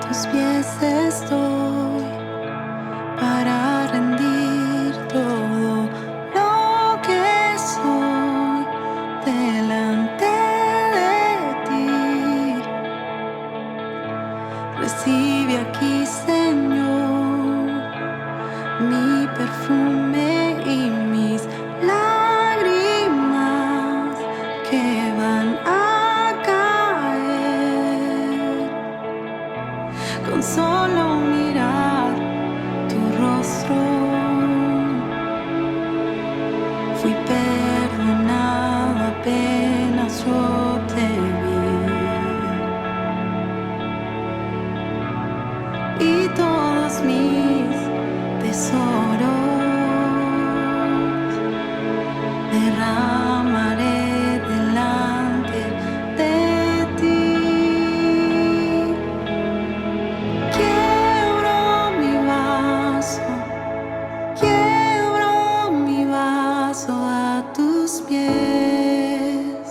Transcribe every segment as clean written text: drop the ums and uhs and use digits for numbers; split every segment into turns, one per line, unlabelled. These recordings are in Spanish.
tus pies estoy para rendir todo lo que soy delante de ti. Recibe aquí, Señor, mi perfume y mis lágrimas que van a caer con solo mirar tu rostro. Fui perdonado apenas yo te vi, y todos mis tesoros derramaré delante de ti. Quiebro mi vaso a tus pies,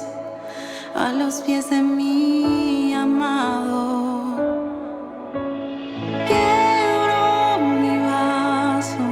a los pies de mi amado. Quiebro mi vaso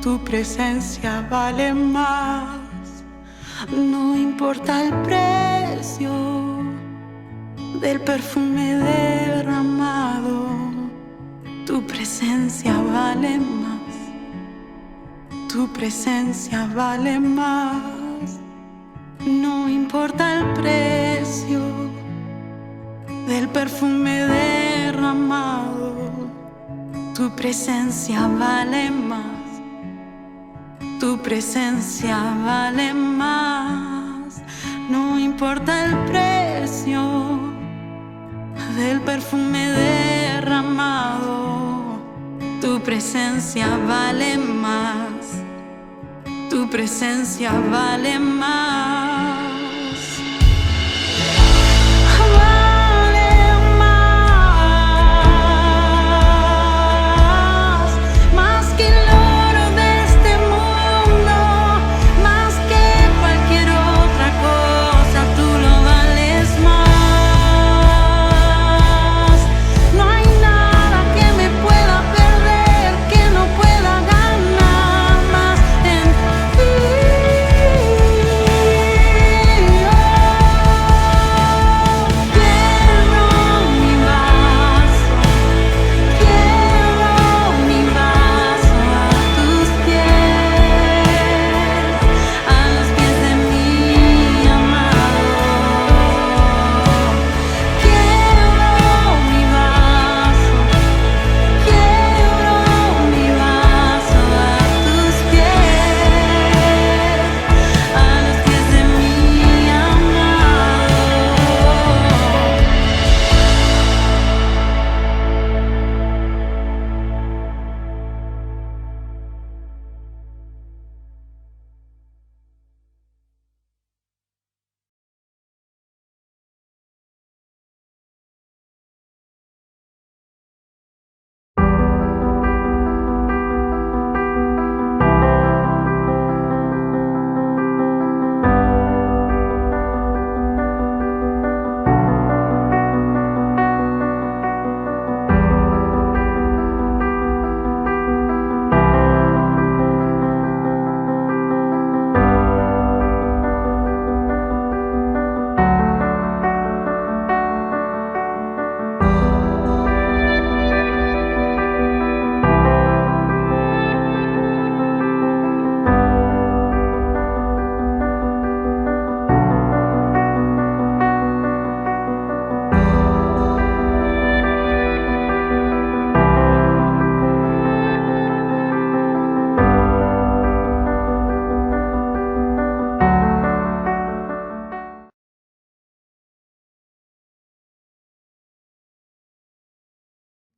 Tu presencia vale más. No importa el precio del perfume derramado. Tu presencia vale más. Tu presencia vale más. No importa el precio del perfume derramado. Tu presencia vale más. Tu presencia vale más. No importa el precio del perfume derramado. Tu presencia vale más. Tu presencia vale más.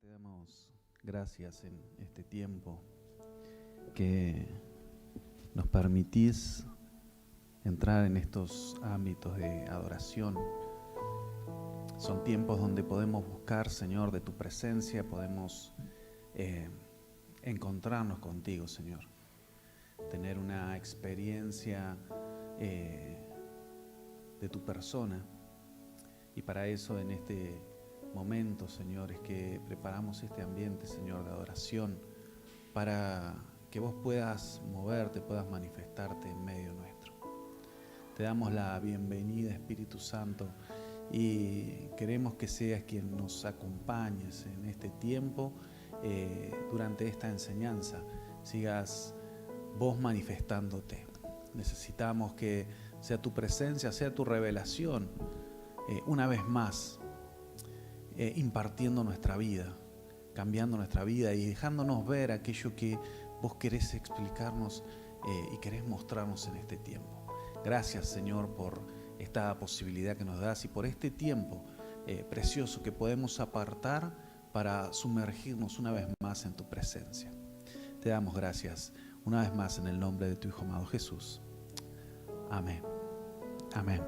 Te damos gracias en este tiempo que nos permitís entrar en estos ámbitos de adoración. Son tiempos donde podemos buscar, Señor, de tu presencia, podemos encontrarnos contigo, Señor. Tener una experiencia de tu persona. Y para eso en este momento, Señor, es que preparamos este ambiente, Señor, de adoración, para que vos puedas moverte, puedas manifestarte en medio nuestro. Te damos la bienvenida, Espíritu Santo, y queremos que seas quien nos acompañes en este tiempo, durante esta enseñanza. Sigas vos manifestándote. Necesitamos que sea tu presencia, sea tu revelación, una vez más, impartiendo nuestra vida, cambiando nuestra vida y dejándonos ver aquello que vos querés explicarnos y querés mostrarnos en este tiempo. Gracias, Señor, por esta posibilidad que nos das y por este tiempo precioso que podemos apartar para sumergirnos una vez más en tu presencia. Te damos gracias una vez más en el nombre de tu Hijo amado Jesús. Amén. Amén.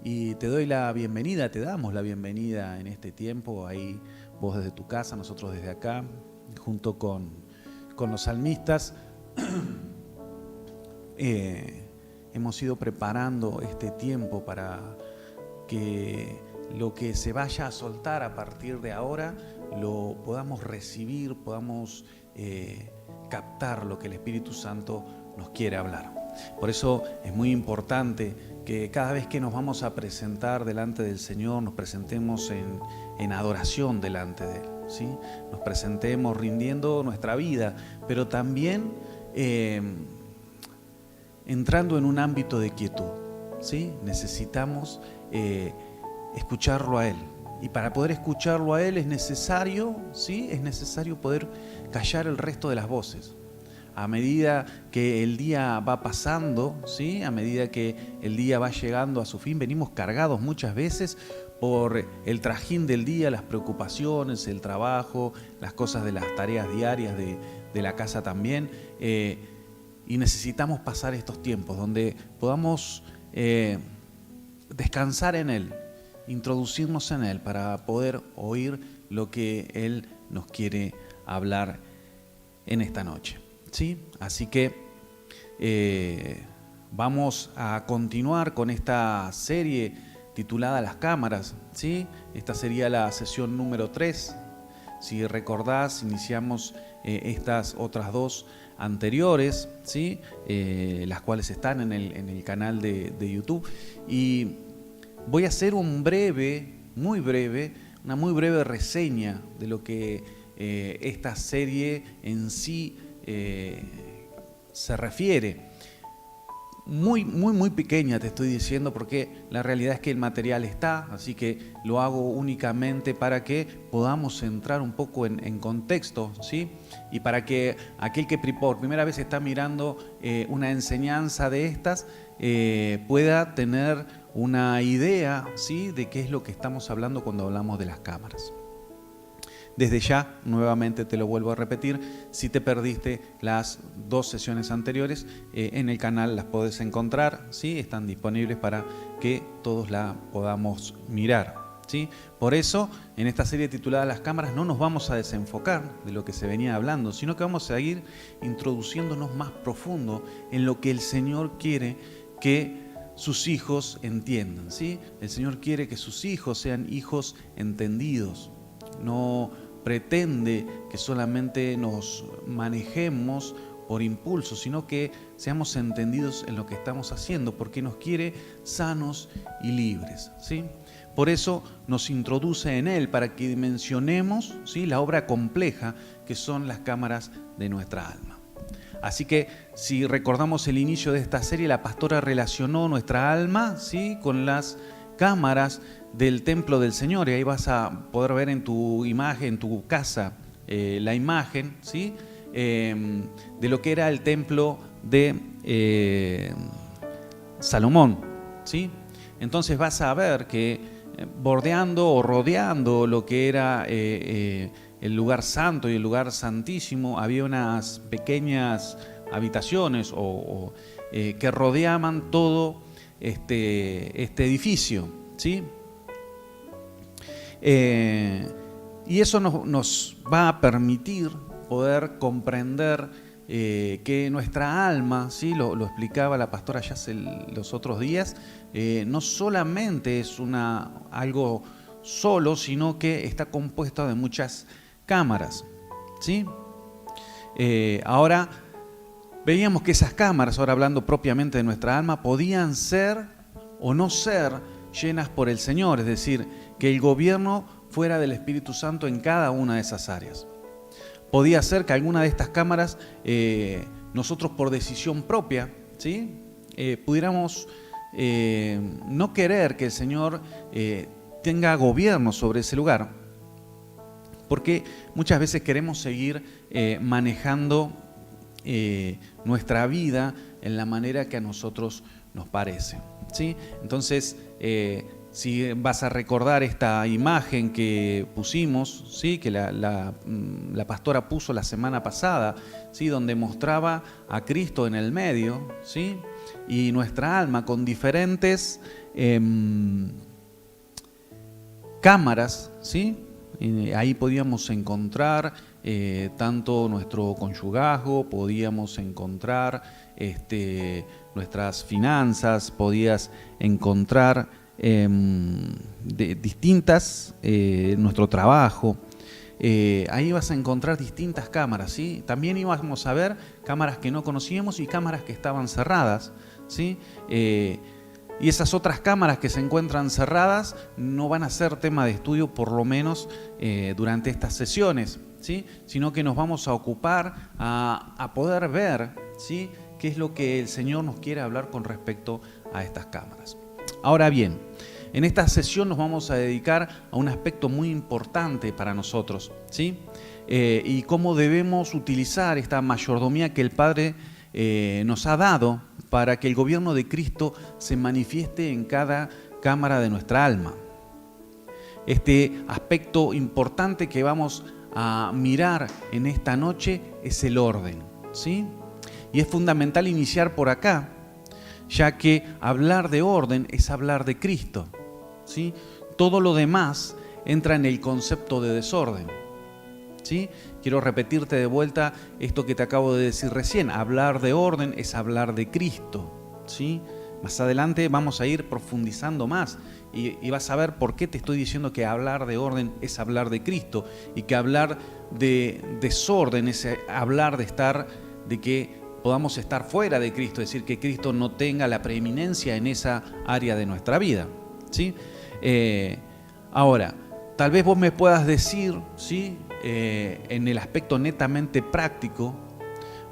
Y te doy la bienvenida, te damos la bienvenida en este tiempo, ahí vos desde tu casa, nosotros desde acá, junto con los salmistas. Hemos ido preparando este tiempo para que lo que se vaya a soltar a partir de ahora lo podamos recibir, podamos captar lo que el Espíritu Santo nos quiere hablar. Por eso es muy importante que cada vez que nos vamos a presentar delante del Señor, nos presentemos en adoración delante de Él, ¿sí? Nos presentemos rindiendo nuestra vida, pero también entrando en un ámbito de quietud, ¿sí? Necesitamos escucharlo a Él. Y para poder escucharlo a Él es necesario, ¿sí? Es necesario poder callar el resto de las voces. A medida que el día va pasando, ¿sí? A medida que el día va llegando a su fin, venimos cargados muchas veces por el trajín del día, las preocupaciones, el trabajo, las cosas de las tareas diarias de la casa también. Y necesitamos pasar estos tiempos donde podamos descansar en Él, introducirnos en Él para poder oír lo que Él nos quiere hablar en esta noche, ¿sí? Así que vamos a continuar con esta serie titulada Las Cámaras, ¿sí? Esta sería la sesión número 3. Si recordás, iniciamos estas otras dos anteriores, ¿sí? Las cuales están en el canal de YouTube. Y voy a hacer una muy breve reseña de lo que esta serie en sí se refiere. Muy pequeña te estoy diciendo, porque la realidad es que el material está, así que lo hago únicamente para que podamos entrar un poco en contexto, ¿sí? Y para que aquel que por primera vez está mirando una enseñanza de estas pueda tener una idea, ¿sí? De qué es lo que estamos hablando cuando hablamos de las cámaras. Desde ya, nuevamente te lo vuelvo a repetir, si te perdiste las dos sesiones anteriores, en el canal las podés encontrar, ¿sí? Están disponibles para que todos la podamos mirar, ¿sí? Por eso, en esta serie titulada Las Cámaras, no nos vamos a desenfocar de lo que se venía hablando, sino que vamos a ir introduciéndonos más profundo en lo que el Señor quiere que sus hijos entiendan, ¿sí? El Señor quiere que sus hijos sean hijos entendidos. No pretende que solamente nos manejemos por impulso, sino que seamos entendidos en lo que estamos haciendo, porque nos quiere sanos y libres, ¿sí? Por eso nos introduce en Él, para que dimensionemos, ¿sí? La obra compleja que son las cámaras de nuestra alma. Así que si recordamos el inicio de esta serie, la pastora relacionó nuestra alma, ¿sí? Con las cámaras del templo del Señor, y ahí vas a poder ver en tu imagen, en tu casa, la imagen, ¿sí? De lo que era el templo de Salomón, ¿sí? Entonces vas a ver que bordeando o rodeando lo que era el lugar santo y el lugar santísimo, había unas pequeñas habitaciones que rodeaban todo este edificio, ¿sí? Y eso nos va a permitir poder comprender que nuestra alma, ¿sí? Lo explicaba la pastora ya los otros días, no solamente es algo solo, sino que está compuesto de muchas cámaras, ¿sí? Ahora veíamos que esas cámaras, ahora hablando propiamente de nuestra alma, podían ser o no ser llenas por el Señor, es decir, que el gobierno fuera del Espíritu Santo en cada una de esas áreas. Podía ser que alguna de estas cámaras nosotros por decisión propia, ¿sí? Pudiéramos no querer que el Señor tenga gobierno sobre ese lugar, porque muchas veces queremos seguir manejando nuestra vida en la manera que a nosotros nos parece, ¿sí? Entonces, si vas a recordar esta imagen que pusimos, ¿sí? Que la pastora puso la semana pasada, ¿sí? Donde mostraba a Cristo en el medio, ¿sí? Y nuestra alma con diferentes cámaras, ¿sí? Ahí podíamos encontrar tanto nuestro conyugazgo, podíamos encontrar nuestras finanzas, podías encontrar distintas, nuestro trabajo, ahí vas a encontrar distintas cámaras, ¿sí? También íbamos a ver cámaras que no conocíamos y cámaras que estaban cerradas, ¿sí? Y esas otras cámaras que se encuentran cerradas no van a ser tema de estudio, por lo menos durante estas sesiones, ¿sí? Sino que nos vamos a ocupar a poder ver, ¿sí?, qué es lo que el Señor nos quiere hablar con respecto a estas cámaras. Ahora bien, en esta sesión nos vamos a dedicar a un aspecto muy importante para nosotros, ¿sí? Y cómo debemos utilizar esta mayordomía que el Padre nos ha dado para que el gobierno de Cristo se manifieste en cada cámara de nuestra alma. Este aspecto importante que vamos a mirar en esta noche es el orden, ¿sí? Y es fundamental iniciar por acá, ya que hablar de orden es hablar de Cristo, ¿sí? Todo lo demás entra en el concepto de desorden, ¿sí? Quiero repetirte de vuelta esto que te acabo de decir recién. Hablar de orden es hablar de Cristo, ¿sí? Más adelante vamos a ir profundizando más y vas a ver por qué te estoy diciendo que hablar de orden es hablar de Cristo y que hablar de desorden es hablar de que podamos estar fuera de Cristo, es decir, que Cristo no tenga la preeminencia en esa área de nuestra vida, ¿sí? Ahora, tal vez vos me puedas decir, ¿sí?, en el aspecto netamente práctico,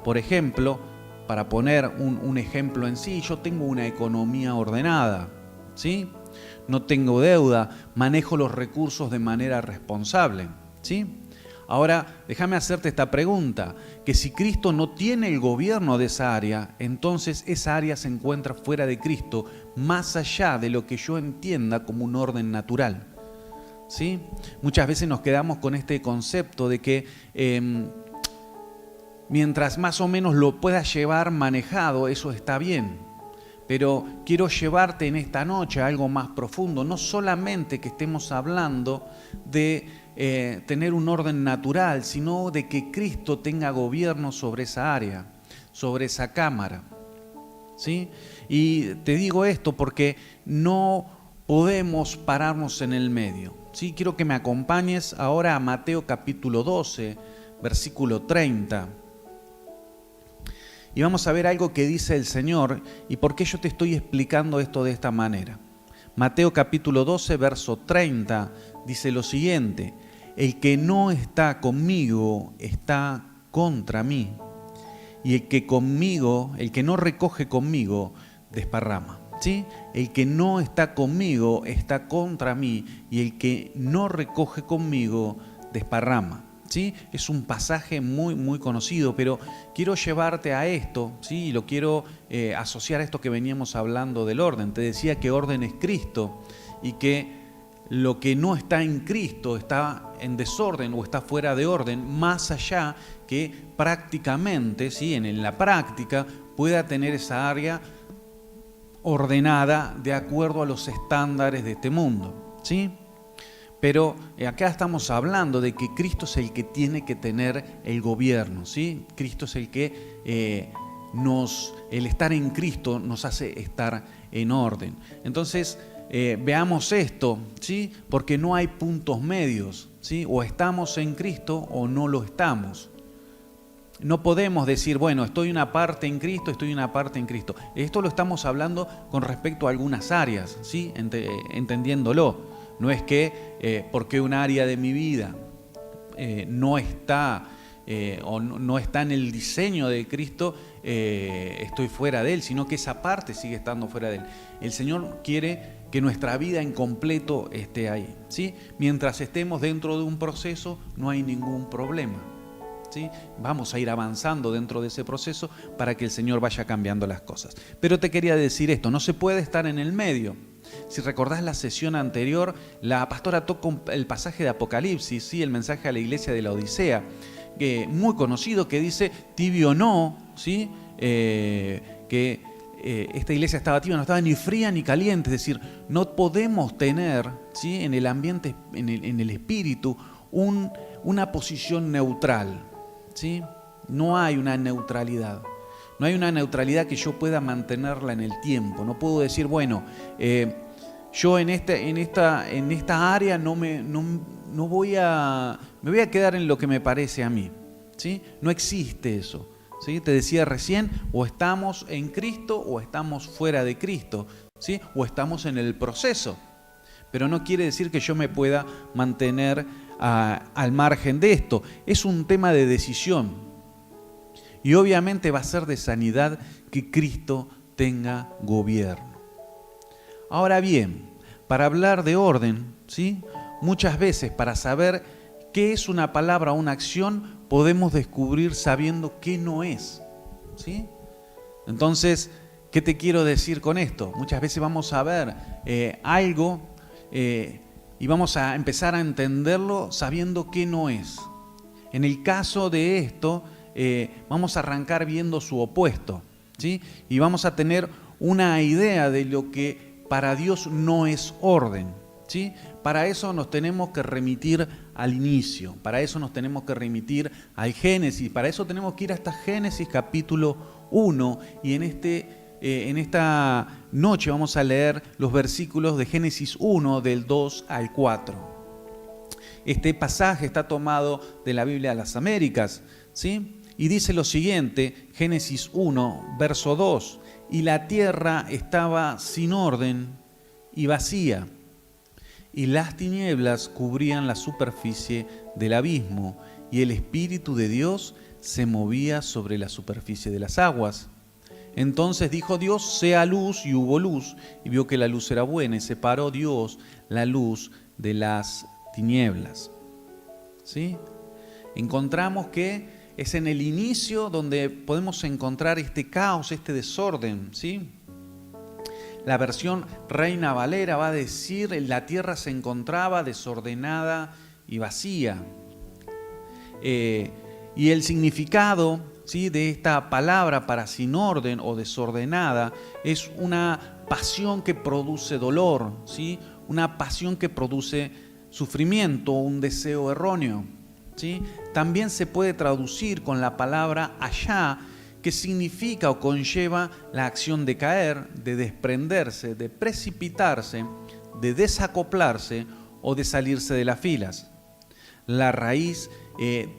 por ejemplo, para poner un ejemplo en sí, yo tengo una economía ordenada, ¿sí? No tengo deuda, manejo los recursos de manera responsable, ¿sí? Ahora, déjame hacerte esta pregunta, que si Cristo no tiene el gobierno de esa área, entonces esa área se encuentra fuera de Cristo, más allá de lo que yo entienda como un orden natural, ¿sí? Muchas veces nos quedamos con este concepto de que mientras más o menos lo puedas llevar manejado, eso está bien. Pero quiero llevarte en esta noche a algo más profundo, no solamente que estemos hablando de tener un orden natural, sino de que Cristo tenga gobierno sobre esa área, sobre esa cámara, ¿sí? Y te digo esto porque no podemos pararnos en el medio, ¿sí? Quiero que me acompañes ahora a Mateo capítulo 12, versículo 30. Y vamos a ver algo que dice el Señor y por qué yo te estoy explicando esto de esta manera. Mateo capítulo 12, verso 30, dice lo siguiente: el que no está conmigo está contra mí, y el que no recoge conmigo, desparrama. ¿Sí? El que no está conmigo está contra mí, y el que no recoge conmigo, desparrama. ¿Sí? Es un pasaje muy, muy conocido, pero quiero llevarte a esto, ¿sí? Y lo quiero asociar a esto que veníamos hablando del orden. Te decía que orden es Cristo y que lo que no está en Cristo está en desorden o está fuera de orden, más allá que prácticamente, ¿sí?, en la práctica pueda tener esa área ordenada de acuerdo a los estándares de este mundo, ¿sí? Pero acá estamos hablando de que Cristo es el que tiene que tener el gobierno, ¿sí? Cristo es el que el estar en Cristo nos hace estar en orden. Entonces, veamos esto, ¿sí? Porque no hay puntos medios, ¿sí? O estamos en Cristo o no lo estamos. No podemos decir, bueno, estoy una parte en Cristo, estoy una parte en Cristo. Esto lo estamos hablando con respecto a algunas áreas, ¿sí? Entendiéndolo. No es que porque un área de mi vida no está o no está en el diseño de Cristo, estoy fuera de Él, sino que esa parte sigue estando fuera de Él. El Señor quiere que nuestra vida en completo esté ahí, ¿sí? Mientras estemos dentro de un proceso, no hay ningún problema, ¿sí? Vamos a ir avanzando dentro de ese proceso para que el Señor vaya cambiando las cosas. Pero te quería decir esto, no se puede estar en el medio. Si recordás la sesión anterior, la pastora tocó el pasaje de Apocalipsis, ¿sí? El mensaje a la iglesia de la Odisea, muy conocido, que dice tibio no, ¿sí? Que esta iglesia estaba tibia, no estaba ni fría ni caliente, es decir, no podemos tener, ¿sí?, en el ambiente, en el espíritu, una posición neutral, ¿sí? No hay una neutralidad. No hay una neutralidad que yo pueda mantenerla en el tiempo. No puedo decir, bueno, yo en esta área no me voy a quedar en lo que me parece a mí, ¿sí? No existe eso, ¿sí? Te decía recién, o estamos en Cristo o estamos fuera de Cristo, ¿sí? O estamos en el proceso. Pero no quiere decir que yo me pueda mantener al margen de esto. Es un tema de decisión. Y obviamente va a ser de sanidad que Cristo tenga gobierno. Ahora bien, para hablar de orden, ¿sí? Muchas veces para saber qué es una palabra o una acción, podemos descubrir sabiendo qué no es, ¿sí? Entonces, ¿qué te quiero decir con esto? Muchas veces vamos a ver algo y vamos a empezar a entenderlo sabiendo qué no es. En el caso de esto, vamos a arrancar viendo su opuesto, ¿sí? Y vamos a tener una idea de lo que para Dios no es orden, ¿sí? Para eso nos tenemos que remitir al inicio, para eso nos tenemos que remitir al Génesis, para eso tenemos que ir hasta Génesis capítulo 1 y en esta noche vamos a leer los versículos de Génesis 1 del 2 al 4. Este pasaje está tomado de la Biblia de las Américas, ¿sí? Y dice lo siguiente, Génesis 1, verso 2, y la tierra estaba sin orden y vacía, y las tinieblas cubrían la superficie del abismo, y el Espíritu de Dios se movía sobre la superficie de las aguas. Entonces dijo Dios, sea luz, y hubo luz, y vio que la luz era buena, y separó Dios la luz de las tinieblas. ¿Sí? Encontramos que es en el inicio donde podemos encontrar este caos, este desorden, ¿sí? La versión Reina Valera va a decir, la tierra se encontraba desordenada y vacía. Y el significado, ¿sí?, de esta palabra para sin orden o desordenada es una pasión que produce dolor, ¿sí? Una pasión que produce sufrimiento o un deseo erróneo, ¿sí? También se puede traducir con la palabra allá, que significa o conlleva la acción de caer, de desprenderse, de precipitarse, de desacoplarse o de salirse de las filas. La raíz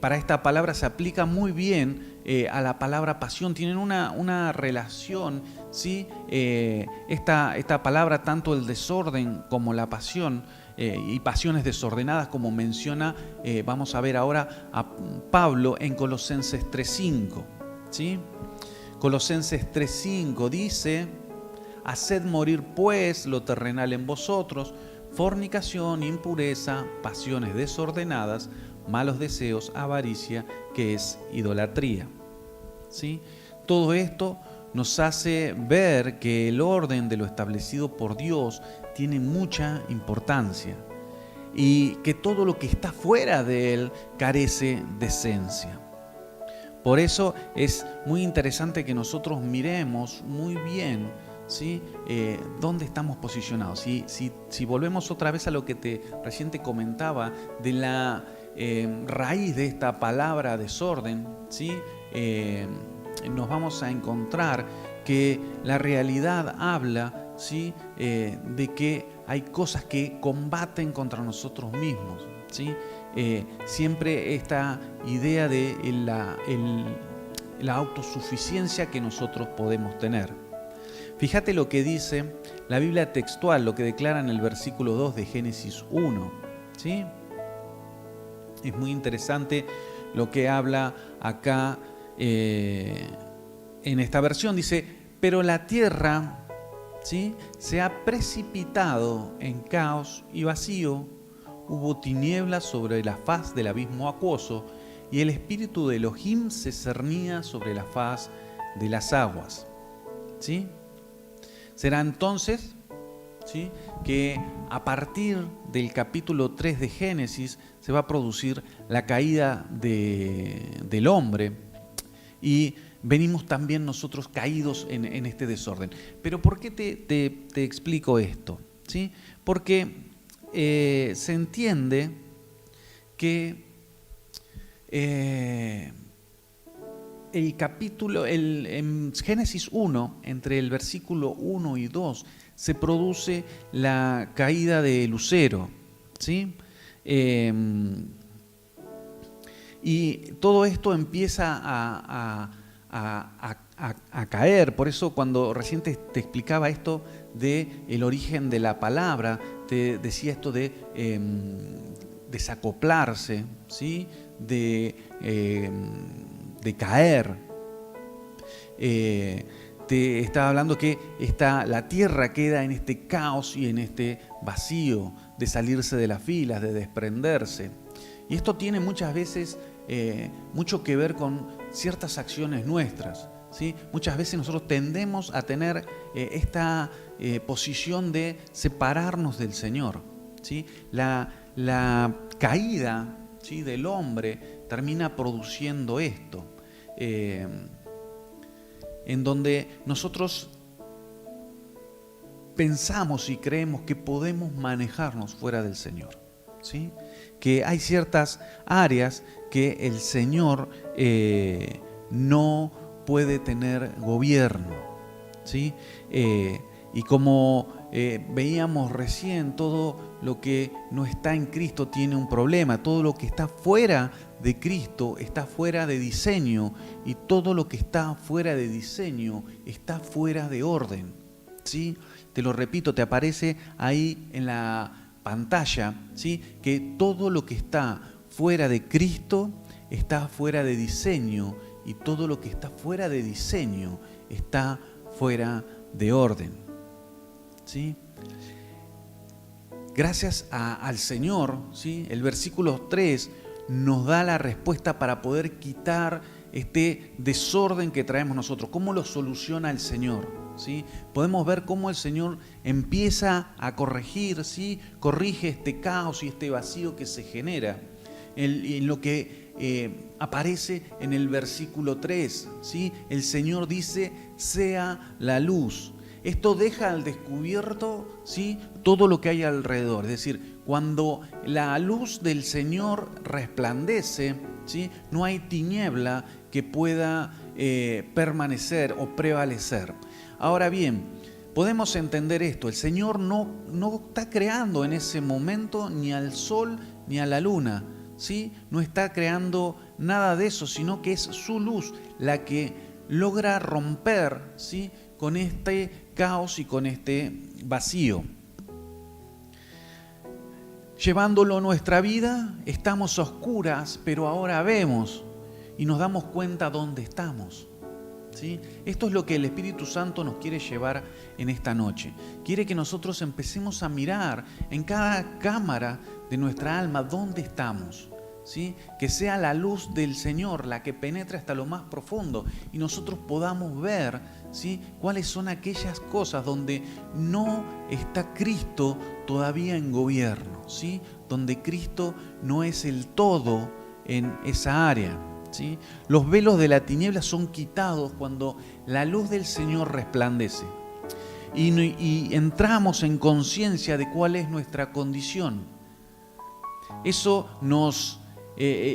para esta palabra se aplica muy bien a la palabra pasión. Tienen una relación, ¿sí? Esta palabra, tanto el desorden como la pasión, y pasiones desordenadas, como menciona, vamos a ver ahora a Pablo en Colosenses 3:5, ¿sí? Colosenses 3:5 dice, haced morir pues lo terrenal en vosotros, fornicación, impureza, pasiones desordenadas, malos deseos, avaricia, que es idolatría, ¿sí? Todo esto nos hace ver que el orden de lo establecido por Dios tiene mucha importancia y que todo lo que está fuera de él carece de esencia. Por eso es muy interesante que nosotros miremos muy bien, ¿sí? Dónde estamos posicionados. Si volvemos otra vez a lo que recién te comentaba de la raíz de esta palabra desorden, ¿sí? Nos vamos a encontrar que la realidad habla, ¿sí? De que hay cosas que combaten contra nosotros mismos, ¿sí? Siempre esta idea de la autosuficiencia que nosotros podemos tener. Fíjate lo que dice la Biblia textual, lo que declara en el versículo 2 de Génesis 1, ¿sí? Es muy interesante lo que habla acá en esta versión. Dice, pero la tierra, ¿sí?, se ha precipitado en caos y vacío, hubo tinieblas sobre la faz del abismo acuoso, y el espíritu de Elohim se cernía sobre la faz de las aguas. ¿Sí? Será entonces, ¿sí?, que a partir del capítulo 3 de Génesis se va a producir la caída del hombre, y venimos también nosotros caídos en este desorden. Pero ¿por qué te explico esto? ¿Sí? Porque se entiende que el capítulo, en Génesis 1, entre el versículo 1 y 2, se produce la caída de Lucero, ¿sí? Y todo esto empieza a caer. Por eso cuando recién te explicaba esto del origen de la palabra, te decía esto de desacoplarse, ¿sí? de caer. Te estaba hablando que la tierra queda en este caos y en este vacío de salirse de las filas, de desprenderse. Y esto tiene muchas veces mucho que ver con ciertas acciones nuestras, ¿sí? Muchas veces nosotros tendemos a tener esta posición de separarnos del Señor, ¿sí? La caída, ¿sí? del hombre termina produciendo esto, en donde nosotros pensamos y creemos que podemos manejarnos fuera del Señor, ¿sí? Que hay ciertas áreas que el Señor no puede tener gobierno, ¿sí? Y como veíamos recién, todo lo que no está en Cristo tiene un problema, todo lo que está fuera de Cristo está fuera de diseño, y todo lo que está fuera de diseño está fuera de orden, ¿sí? Te lo repito, te aparece ahí en la pantalla, ¿sí? Que todo lo que está fuera de Cristo está fuera de diseño, y todo lo que está fuera de diseño está fuera de orden, ¿sí? Gracias al Señor, ¿sí? El versículo 3 nos da la respuesta para poder quitar este desorden que traemos nosotros. ¿Cómo lo soluciona el Señor? ¿Sí? Podemos ver cómo el Señor empieza a corregir, ¿sí? Corrige este caos y este vacío que se genera en lo que aparece en el versículo 3, ¿sí? El Señor dice: sea la luz. Esto deja al descubierto, ¿sí? Todo lo que hay alrededor. Es decir, cuando la luz del Señor resplandece, ¿sí? No hay tiniebla que pueda permanecer o prevalecer. Ahora bien, podemos entender esto: el Señor no está creando en ese momento ni al sol ni a la luna, ¿sí? No está creando nada de eso, sino que es su luz la que logra romper, ¿sí? Con este caos y con este vacío. Llevándolo a nuestra vida, estamos a oscuras, pero ahora vemos y nos damos cuenta dónde estamos, ¿sí? Esto es lo que el Espíritu Santo nos quiere llevar en esta noche. Quiere que nosotros empecemos a mirar en cada cámara de nuestra alma dónde estamos, ¿sí? Que sea la luz del Señor la que penetre hasta lo más profundo y nosotros podamos ver, ¿sí? Cuáles son aquellas cosas donde no está Cristo todavía en gobierno, ¿sí? Donde Cristo no es el todo en esa área, ¿sí? Los velos de la tiniebla son quitados cuando la luz del Señor resplandece y entramos en conciencia de cuál es nuestra condición. Eso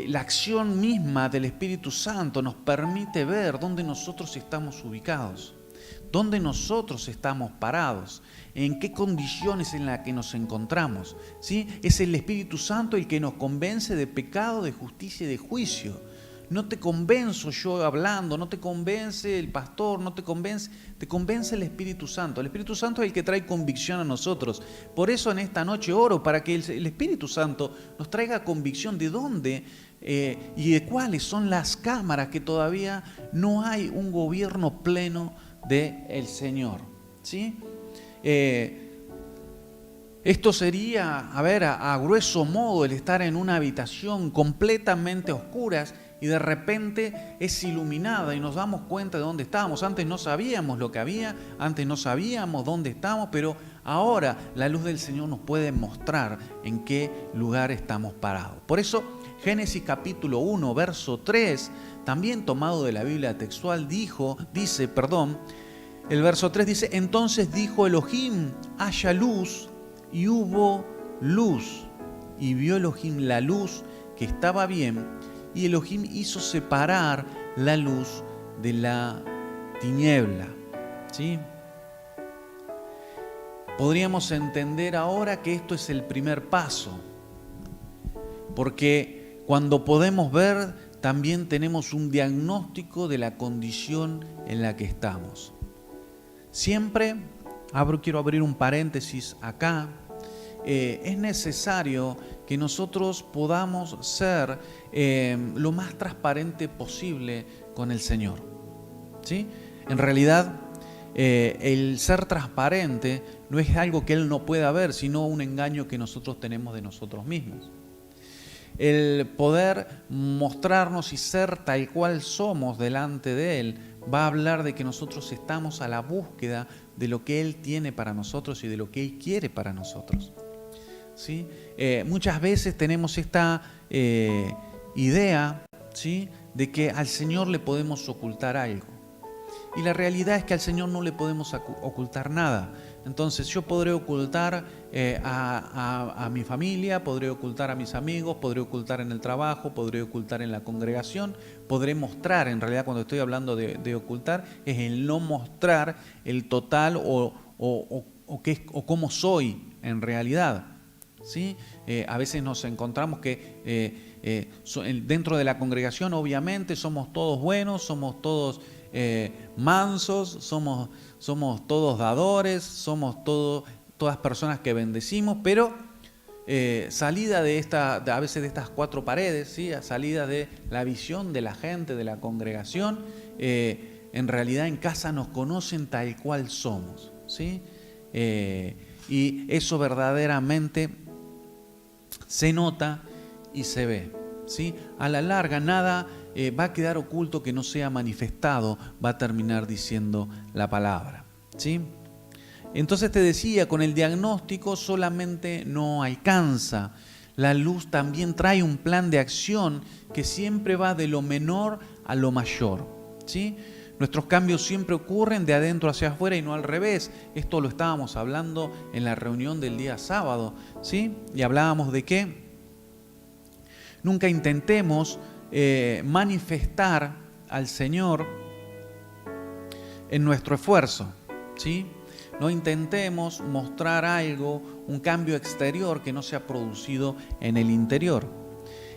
la acción misma del Espíritu Santo nos permite ver dónde nosotros estamos ubicados, dónde nosotros estamos parados, en qué condiciones en las que nos encontramos, ¿sí? Es el Espíritu Santo el que nos convence de pecado, de justicia y de juicio. No te convenzo yo hablando, no te convence el pastor, no te convence el Espíritu Santo. El Espíritu Santo es el que trae convicción a nosotros. Por eso en esta noche oro para que el Espíritu Santo nos traiga convicción de dónde y de cuáles son las cámaras que todavía no hay un gobierno pleno del Señor, ¿sí? Esto sería, a grueso modo, el estar en una habitación completamente oscuras y de repente es iluminada y nos damos cuenta de dónde estábamos. Antes no sabíamos lo que había, antes no sabíamos dónde estábamos, pero ahora la luz del Señor nos puede mostrar en qué lugar estamos parados. Por eso Génesis capítulo 1, verso 3, también tomado de la Biblia textual, dice, el verso 3 dice: entonces dijo Elohim, haya luz, y hubo luz. Y vio Elohim la luz que estaba bien, y Elohim hizo separar la luz de la tiniebla, ¿sí? Podríamos entender ahora que esto es el primer paso. porque cuando podemos ver, también tenemos un diagnóstico de la condición en la que estamos. Siempre, quiero abrir un paréntesis acá, es necesario que nosotros podamos ser lo más transparente posible con el Señor, ¿sí? En realidad, el ser transparente no es algo que Él no pueda ver, sino un engaño que nosotros tenemos de nosotros mismos. El poder mostrarnos y ser tal cual somos delante de Él va a hablar de que nosotros estamos a la búsqueda de lo que Él tiene para nosotros y de lo que Él quiere para nosotros, ¿sí? Muchas veces tenemos esta idea, ¿sí?, de que al Señor le podemos ocultar algo. Y la realidad es que al Señor no le podemos ocultar nada. Entonces yo podré ocultar a mi familia, podré ocultar a mis amigos, podré ocultar en el trabajo, podré ocultar en la congregación, podré mostrar, en realidad cuando estoy hablando de ocultar, es el no mostrar el total o cómo soy en realidad, ¿sí? A veces nos encontramos que dentro de la congregación obviamente somos todos buenos, somos todos mansos, somos todos dadores, somos todas personas que bendecimos, pero salida a veces de estas cuatro paredes, ¿sí?, salida de la visión de la gente, de la congregación, en realidad en casa nos conocen tal cual somos, ¿sí? Y eso verdaderamente se nota y se ve, ¿sí? A la larga nada va a quedar oculto que no sea manifestado, va a terminar diciendo la palabra, ¿sí? Entonces te decía, con el diagnóstico solamente no alcanza. La luz también trae un plan de acción que siempre va de lo menor a lo mayor, ¿sí? Nuestros cambios siempre ocurren de adentro hacia afuera y no al revés. Esto lo estábamos hablando en la reunión del día sábado, ¿sí? Y hablábamos de que nunca intentemos manifestar al Señor en nuestro esfuerzo, ¿sí? No intentemos mostrar algo, un cambio exterior que no se ha producido en el interior.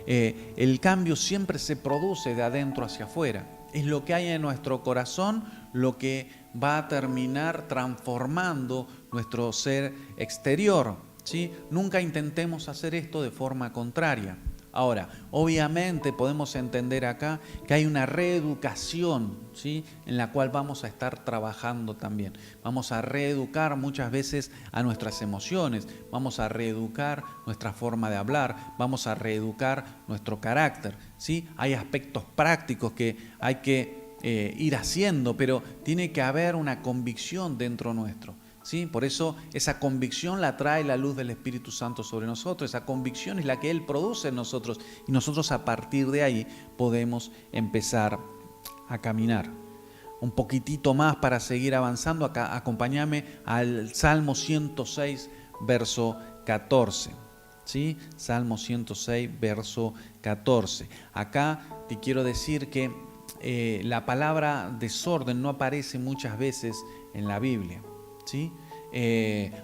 El cambio siempre se produce de adentro hacia afuera. Es lo que hay en nuestro corazón lo que va a terminar transformando nuestro ser exterior, ¿sí? Nunca intentemos hacer esto de forma contraria. Ahora, obviamente podemos entender acá que hay una reeducación, ¿sí?, en la cual vamos a estar trabajando también. Vamos a reeducar muchas veces a nuestras emociones, vamos a reeducar nuestra forma de hablar, vamos a reeducar nuestro carácter, ¿sí? Hay aspectos prácticos que hay que ir haciendo, pero tiene que haber una convicción dentro nuestro, ¿sí? Por eso esa convicción la trae la luz del Espíritu Santo sobre nosotros. Esa convicción es la que Él produce en nosotros y nosotros a partir de ahí podemos empezar a caminar. Un poquitito más para seguir avanzando. Acá acompáñame al Salmo 106, verso 14. ¿Sí? Salmo 106, verso 14. Acá te quiero decir que la palabra desorden no aparece muchas veces en la Biblia, ¿sí?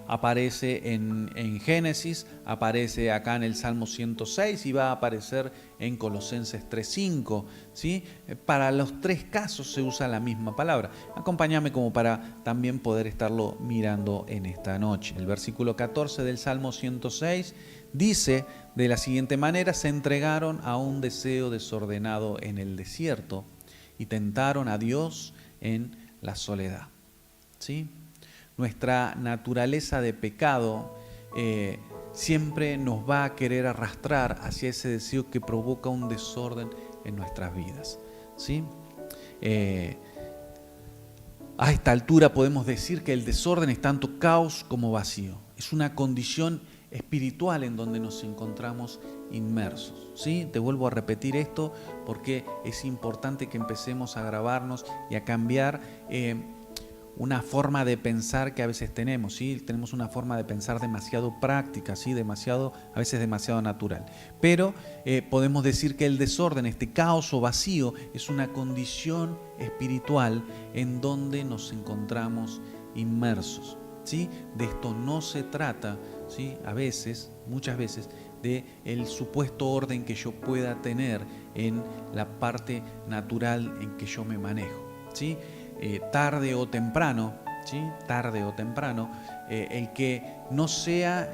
Aparece en Génesis, aparece acá en el Salmo 106 y va a aparecer en Colosenses 3:5, ¿sí? Para los tres casos se usa la misma palabra. Acompáñame como para también poder estarlo mirando en esta noche. El versículo 14 del Salmo 106 dice de la siguiente manera: se entregaron a un deseo desordenado en el desierto y tentaron a Dios en la soledad, ¿sí? Nuestra naturaleza de pecado siempre nos va a querer arrastrar hacia ese deseo que provoca un desorden en nuestras vidas, ¿sí? A esta altura podemos decir que el desorden es tanto caos como vacío. Es una condición espiritual en donde nos encontramos inmersos, ¿sí? Te vuelvo a repetir esto porque es importante que empecemos a grabarnos y a cambiar una forma de pensar que a veces tenemos, ¿sí? Tenemos una forma de pensar demasiado práctica, ¿sí? A veces demasiado natural. Pero podemos decir que el desorden, este caos o vacío, es una condición espiritual en donde nos encontramos inmersos, ¿sí? De esto no se trata, ¿sí? Muchas veces, del supuesto orden que yo pueda tener en la parte natural en que yo me manejo, ¿sí? Tarde o temprano, ¿sí? Tarde o temprano, el que no sea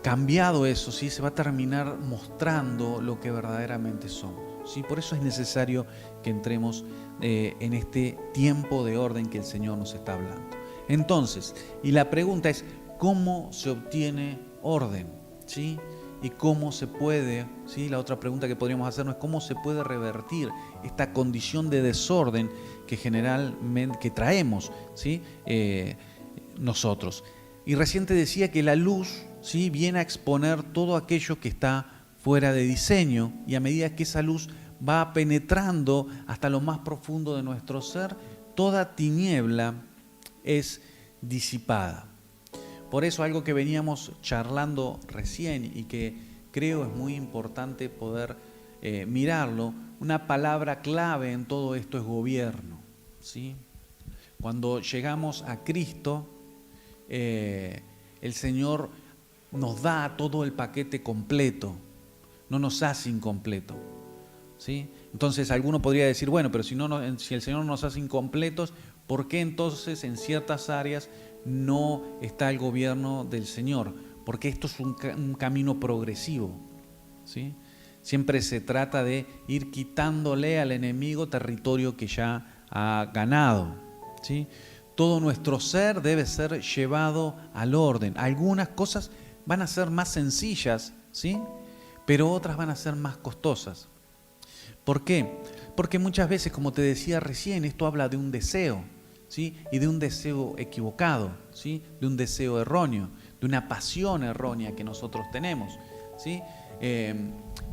cambiado eso, ¿sí? Se va a terminar mostrando lo que verdaderamente somos, ¿sí? Por eso es necesario que entremos en este tiempo de orden que el Señor nos está hablando. Entonces, y la pregunta es, ¿cómo se obtiene orden? ¿Sí? ¿Y cómo se puede? ¿Sí? La otra pregunta que podríamos hacernos es, ¿cómo se puede revertir esta condición de desorden que generalmente traemos, ¿sí? Nosotros? Y recién te decía que la luz, ¿sí? Viene a exponer todo aquello que está fuera de diseño, y a medida que esa luz va penetrando hasta lo más profundo de nuestro ser, toda tiniebla es disipada. Por eso algo que veníamos charlando recién y que creo es muy importante poder mirarlo, una palabra clave en todo esto es gobierno, ¿sí? Cuando llegamos a Cristo, el Señor nos da todo el paquete completo, no nos hace incompleto, ¿sí? Entonces alguno podría decir, bueno, pero si el Señor nos hace incompletos, ¿por qué entonces en ciertas áreas no está el gobierno del Señor? Porque esto es un camino progresivo, ¿sí? Siempre se trata de ir quitándole al enemigo territorio que ya ha ganado, ¿sí? Todo nuestro ser debe ser llevado al orden. Algunas cosas van a ser más sencillas, ¿sí? Pero otras van a ser más costosas. ¿Por qué? Porque muchas veces, como te decía recién, esto habla de un deseo, ¿sí? Y de un deseo equivocado, ¿sí? De un deseo erróneo, de una pasión errónea que nosotros tenemos, ¿sí?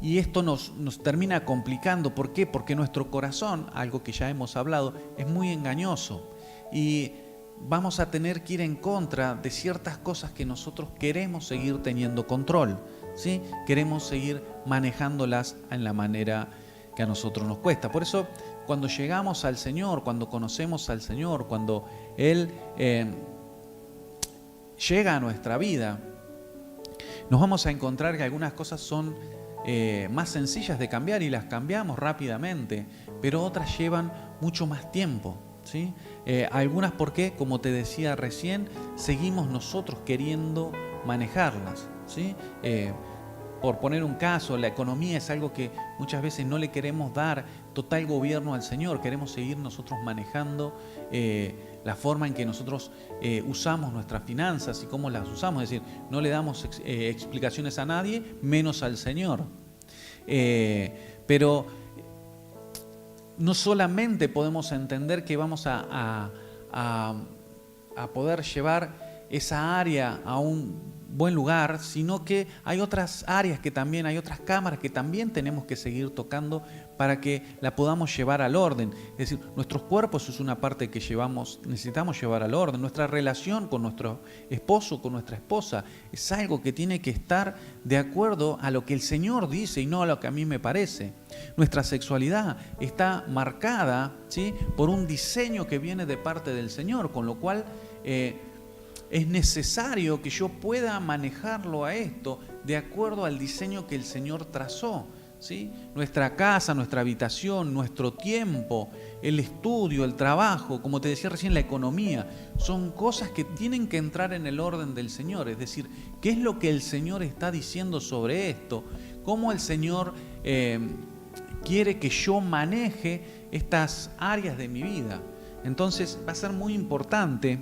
Y esto nos termina complicando. ¿Por qué? Porque nuestro corazón, algo que ya hemos hablado, es muy engañoso. Y vamos a tener que ir en contra de ciertas cosas que nosotros queremos seguir teniendo control, ¿sí? Queremos seguir manejándolas en la manera que a nosotros nos cuesta. Por eso, cuando llegamos al Señor, cuando conocemos al Señor, cuando Él llega a nuestra vida, nos vamos a encontrar que algunas cosas son más sencillas de cambiar y las cambiamos rápidamente, pero otras llevan mucho más tiempo, ¿sí? Algunas porque, como te decía recién, seguimos nosotros queriendo manejarlas, ¿sí? Por poner un caso, la economía es algo que muchas veces no le queremos dar total gobierno al Señor, queremos seguir nosotros manejando la forma en que nosotros usamos nuestras finanzas y cómo las usamos, es decir, no le damos explicaciones a nadie, menos al Señor. Pero no solamente podemos entender que vamos a poder llevar esa área a un buen lugar, sino que hay otras áreas que también, hay otras cámaras que también tenemos que seguir tocando para que la podamos llevar al orden. Es decir, nuestros cuerpos es una parte que necesitamos llevar al orden. Nuestra relación con nuestro esposo, con nuestra esposa, es algo que tiene que estar de acuerdo a lo que el Señor dice y no a lo que a mí me parece. Nuestra sexualidad está marcada, ¿sí?, por un diseño que viene de parte del Señor, con lo cual es necesario que yo pueda manejarlo a esto de acuerdo al diseño que el Señor trazó, ¿sí? Nuestra casa, nuestra habitación, nuestro tiempo, el estudio, el trabajo, como te decía recién, la economía, son cosas que tienen que entrar en el orden del Señor. Es decir, ¿qué es lo que el Señor está diciendo sobre esto? ¿Cómo el Señor quiere que yo maneje estas áreas de mi vida? Entonces va a ser muy importante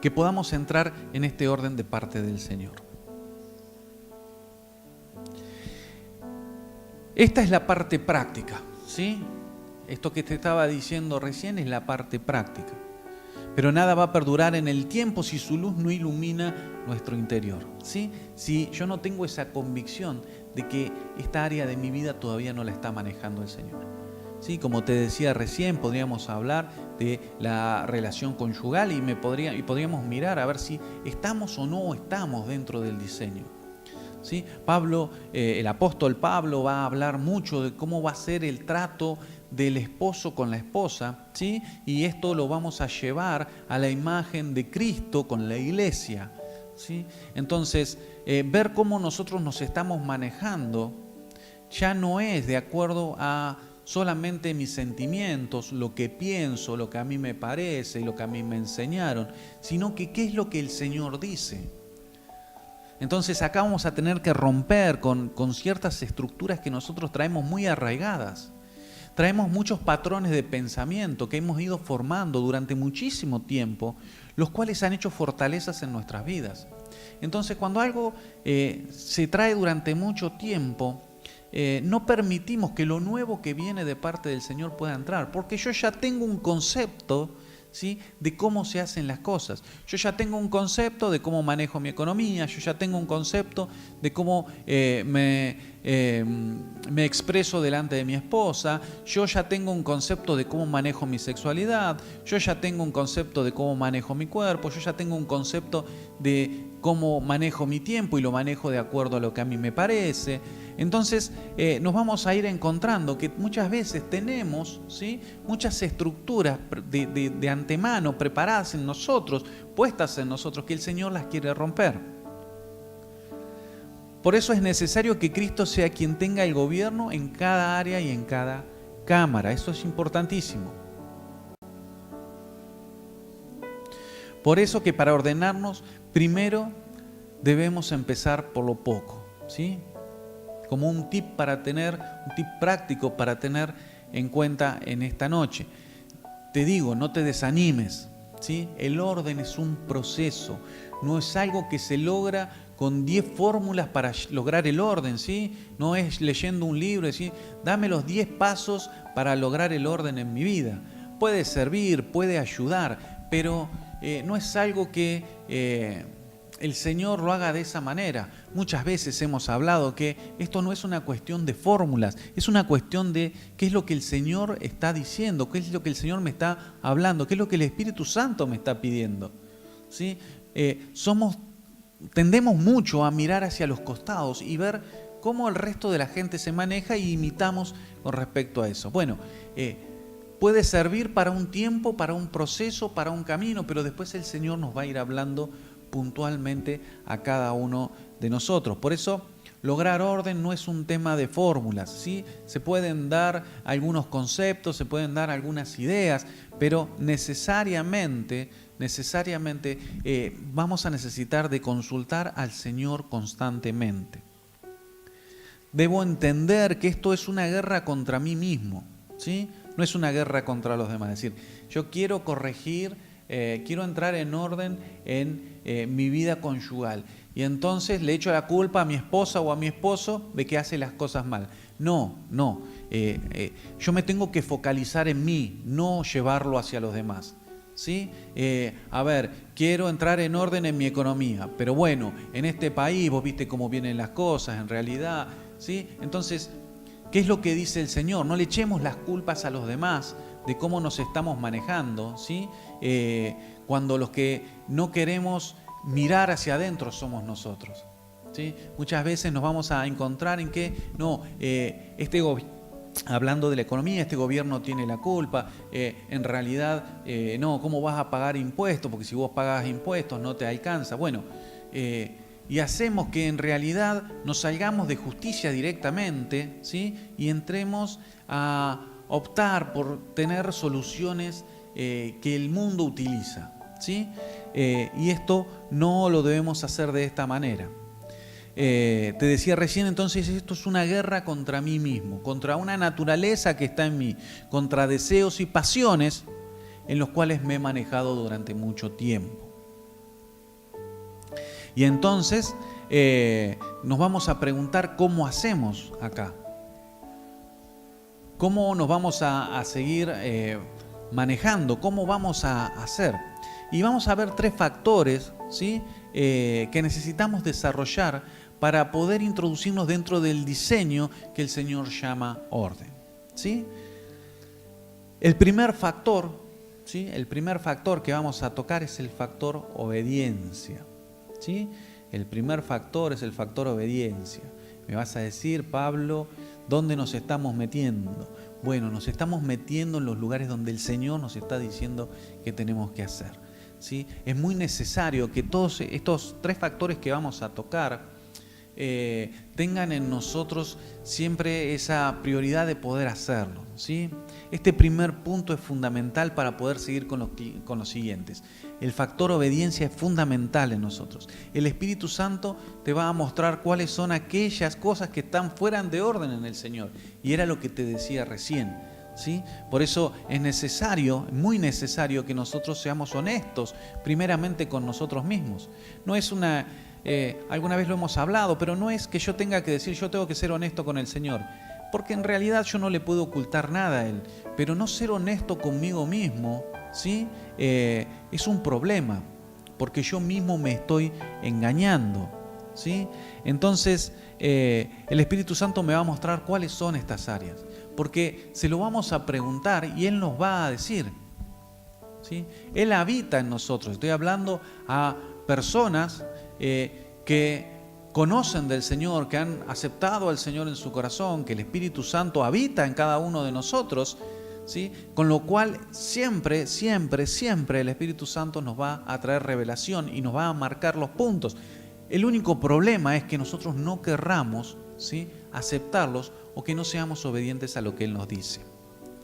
que podamos entrar en este orden de parte del Señor. Esta es la parte práctica, ¿sí? Esto que te estaba diciendo recién es la parte práctica. Pero nada va a perdurar en el tiempo si su luz no ilumina nuestro interior, ¿sí? Si yo no tengo esa convicción de que esta área de mi vida todavía no la está manejando el Señor. Sí, como te decía recién, podríamos hablar de la relación conyugal y podríamos mirar a ver si estamos o no estamos dentro del diseño. ¿Sí? El apóstol Pablo va a hablar mucho de cómo va a ser el trato del esposo con la esposa, ¿sí? Y esto lo vamos a llevar a la imagen de Cristo con la iglesia, ¿sí? Entonces, ver cómo nosotros nos estamos manejando ya no es de acuerdo a solamente mis sentimientos, lo que pienso, lo que a mí me parece, lo que a mí me enseñaron, sino que qué es lo que el Señor dice. Entonces acá vamos a tener que romper con ciertas estructuras que nosotros traemos muy arraigadas. Traemos muchos patrones de pensamiento que hemos ido formando durante muchísimo tiempo, los cuales han hecho fortalezas en nuestras vidas. Entonces cuando algo se trae durante mucho tiempo, no permitimos que lo nuevo que viene de parte del Señor pueda entrar, porque yo ya tengo un concepto, ¿sí?, de cómo se hacen las cosas. Yo ya tengo un concepto de cómo manejo mi economía, yo ya tengo un concepto de cómo me expreso delante de mi esposa, yo ya tengo un concepto de cómo manejo mi sexualidad, yo ya tengo un concepto de cómo manejo mi cuerpo, yo ya tengo un concepto de cómo manejo mi tiempo y lo manejo de acuerdo a lo que a mí me parece. Entonces nos vamos a ir encontrando que muchas veces tenemos, ¿sí?, muchas estructuras de antemano preparadas en nosotros, puestas en nosotros, que el Señor las quiere romper. Por eso es necesario que Cristo sea quien tenga el gobierno en cada área y en cada cámara. Eso es importantísimo. Por eso que para ordenarnos, primero debemos empezar por lo poco, ¿sí? Como un tip práctico para tener en cuenta en esta noche. Te digo, no te desanimes, ¿sí? El orden es un proceso, no es algo que se logra con 10 fórmulas para lograr el orden, ¿sí? No es leyendo un libro, decir, dame los 10 pasos para lograr el orden en mi vida. Puede servir, puede ayudar, pero no es algo que el Señor lo haga de esa manera. Muchas veces hemos hablado que esto no es una cuestión de fórmulas, es una cuestión de qué es lo que el Señor está diciendo, qué es lo que el Señor me está hablando, qué es lo que el Espíritu Santo me está pidiendo, ¿sí? Tendemos mucho a mirar hacia los costados y ver cómo el resto de la gente se maneja y imitamos con respecto a eso. Bueno, puede servir para un tiempo, para un proceso, para un camino, pero después el Señor nos va a ir hablando puntualmente a cada uno de nosotros. Por eso, lograr orden no es un tema de fórmulas, ¿sí? Se pueden dar algunos conceptos, se pueden dar algunas ideas, pero necesariamente vamos a necesitar de consultar al Señor constantemente. Debo entender que esto es una guerra contra mí mismo, ¿sí? No es una guerra contra los demás. Es decir, yo quiero corregir, quiero entrar en orden en mi vida conyugal. Y entonces le echo la culpa a mi esposa o a mi esposo de que hace las cosas mal. No. Yo me tengo que focalizar en mí, no llevarlo hacia los demás, ¿sí? Quiero entrar en orden en mi economía, pero bueno, en este país vos viste cómo vienen las cosas en realidad, ¿sí? Entonces, ¿qué es lo que dice el Señor? No le echemos las culpas a los demás de cómo nos estamos manejando, ¿sí? Cuando los que no queremos mirar hacia adentro somos nosotros, ¿sí? Muchas veces nos vamos a encontrar en que hablando de la economía, este gobierno tiene la culpa, en realidad no, ¿cómo vas a pagar impuestos? Porque si vos pagas impuestos no te alcanza. Bueno, y hacemos que en realidad nos salgamos de justicia directamente, ¿sí? Y entremos a optar por tener soluciones que el mundo utiliza, ¿sí? Y esto no lo debemos hacer de esta manera. Te decía recién, entonces esto es una guerra contra mí mismo, contra una naturaleza que está en mí, contra deseos y pasiones en los cuales me he manejado durante mucho tiempo. Y entonces nos vamos a preguntar cómo hacemos acá. ¿Cómo nos vamos a seguir manejando? ¿Cómo vamos a hacer? Y vamos a ver 3 factores, ¿sí?, que necesitamos desarrollar para poder introducirnos dentro del diseño que el Señor llama orden, ¿sí? El primer factor, ¿sí?, el primer factor que vamos a tocar es el factor obediencia, ¿sí? El primer factor es el factor obediencia. Me vas a decir, Pablo, ¿Dónde nos estamos metiendo? Bueno, nos estamos metiendo en los lugares donde el Señor nos está diciendo que tenemos que hacer, ¿sí? Es muy necesario que todos estos 3 factores que vamos a tocar tengan en nosotros siempre esa prioridad de poder hacerlo, ¿sí? Este primer punto es fundamental para poder seguir con los siguientes. El factor obediencia es fundamental en nosotros. El Espíritu Santo te va a mostrar cuáles son aquellas cosas que están fuera de orden en el Señor. Y era lo que te decía recién, ¿sí? Por eso es necesario, muy necesario, que nosotros seamos honestos, primeramente con nosotros mismos. No es alguna vez lo hemos hablado, pero no es que yo tenga que decir, yo tengo que ser honesto con el Señor, porque en realidad yo no le puedo ocultar nada a Él, pero no ser honesto conmigo mismo, ¿sí? Es un problema, porque yo mismo me estoy engañando, ¿sí? Entonces, el Espíritu Santo me va a mostrar cuáles son estas áreas, porque se lo vamos a preguntar y Él nos va a decir, ¿sí? Él habita en nosotros. Estoy hablando a personas que conocen del Señor, que han aceptado al Señor en su corazón, que el Espíritu Santo habita en cada uno de nosotros, ¿sí? Con lo cual siempre el Espíritu Santo nos va a traer revelación y nos va a marcar los puntos. El único problema es que nosotros no querramos, ¿sí?, aceptarlos o que no seamos obedientes a lo que Él nos dice,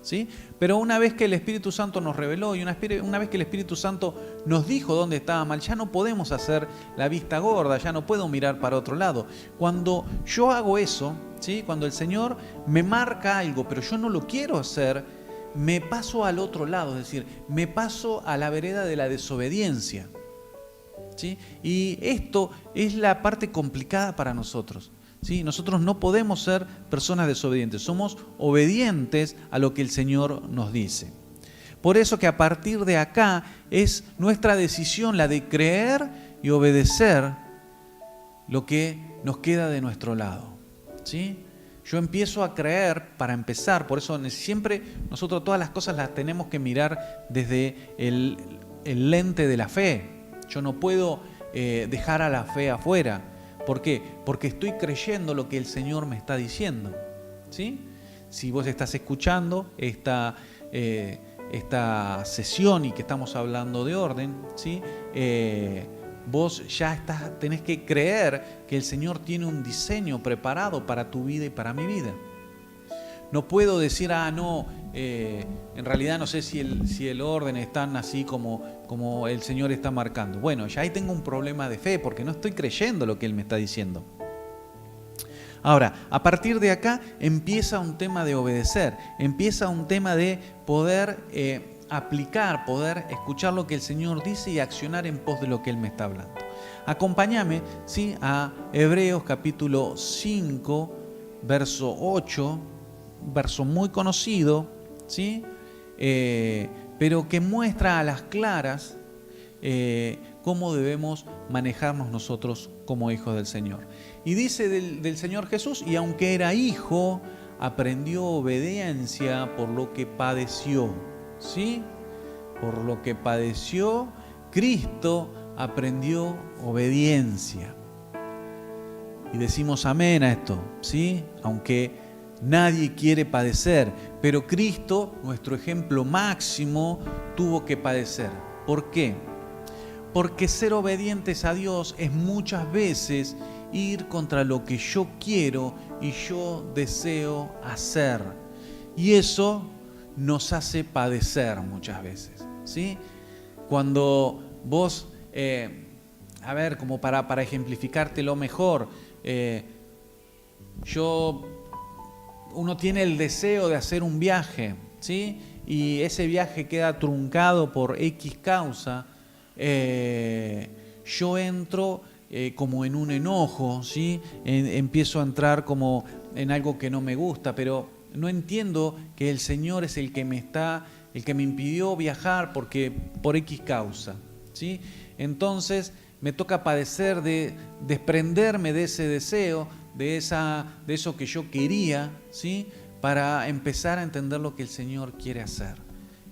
¿sí? Pero una vez que el Espíritu Santo nos reveló y una vez que el Espíritu Santo nos dijo dónde estaba mal, ya no podemos hacer la vista gorda, ya no puedo mirar para otro lado. Cuando yo hago eso, ¿sí?, cuando el Señor me marca algo, pero yo no lo quiero hacer, me paso al otro lado, es decir, me paso a la vereda de la desobediencia, ¿sí? Y esto es la parte complicada para nosotros, ¿sí? Nosotros no podemos ser personas desobedientes, somos obedientes a lo que el Señor nos dice. Por eso que a partir de acá es nuestra decisión la de creer y obedecer lo que nos queda de nuestro lado, ¿sí? Yo empiezo a creer para empezar, por eso siempre nosotros todas las cosas las tenemos que mirar desde el lente de la fe. Yo no puedo dejar a la fe afuera. ¿Por qué? Porque estoy creyendo lo que el Señor me está diciendo, ¿sí? Si vos estás escuchando esta sesión y que estamos hablando de orden, ¿sí? Vos ya tenés que creer que el Señor tiene un diseño preparado para tu vida y para mi vida. No puedo decir, en realidad no sé si el orden es tan así como el Señor está marcando. Bueno, ya ahí tengo un problema de fe porque no estoy creyendo lo que Él me está diciendo. Ahora, a partir de acá empieza un tema de obedecer, empieza un tema de poder aplicar, poder escuchar lo que el Señor dice y accionar en pos de lo que Él me está hablando. Acompáñame, ¿sí?, a Hebreos capítulo 5, verso 8, un verso muy conocido, ¿sí? Pero que muestra a las claras cómo debemos manejarnos nosotros como hijos del Señor. Y dice del Señor Jesús, y aunque era hijo, aprendió obediencia por lo que padeció, ¿sí? Por lo que padeció, Cristo aprendió obediencia. Y decimos amén a esto, ¿sí? Aunque nadie quiere padecer, pero Cristo, nuestro ejemplo máximo, tuvo que padecer. ¿Por qué? Porque ser obedientes a Dios es muchas veces ir contra lo que yo quiero y yo deseo hacer. Y eso nos hace padecer muchas veces, ¿sí? Cuando vos, como para ejemplificártelo mejor, uno tiene el deseo de hacer un viaje, ¿sí? Y ese viaje queda truncado por X causa. Yo entro como en un enojo, ¿sí? Empiezo a entrar como en algo que no me gusta, pero no entiendo que el Señor es el que me impidió viajar por X causa, ¿sí? Entonces me toca padecer de desprenderme de ese deseo, de eso que yo quería, ¿sí?, para empezar a entender lo que el Señor quiere hacer.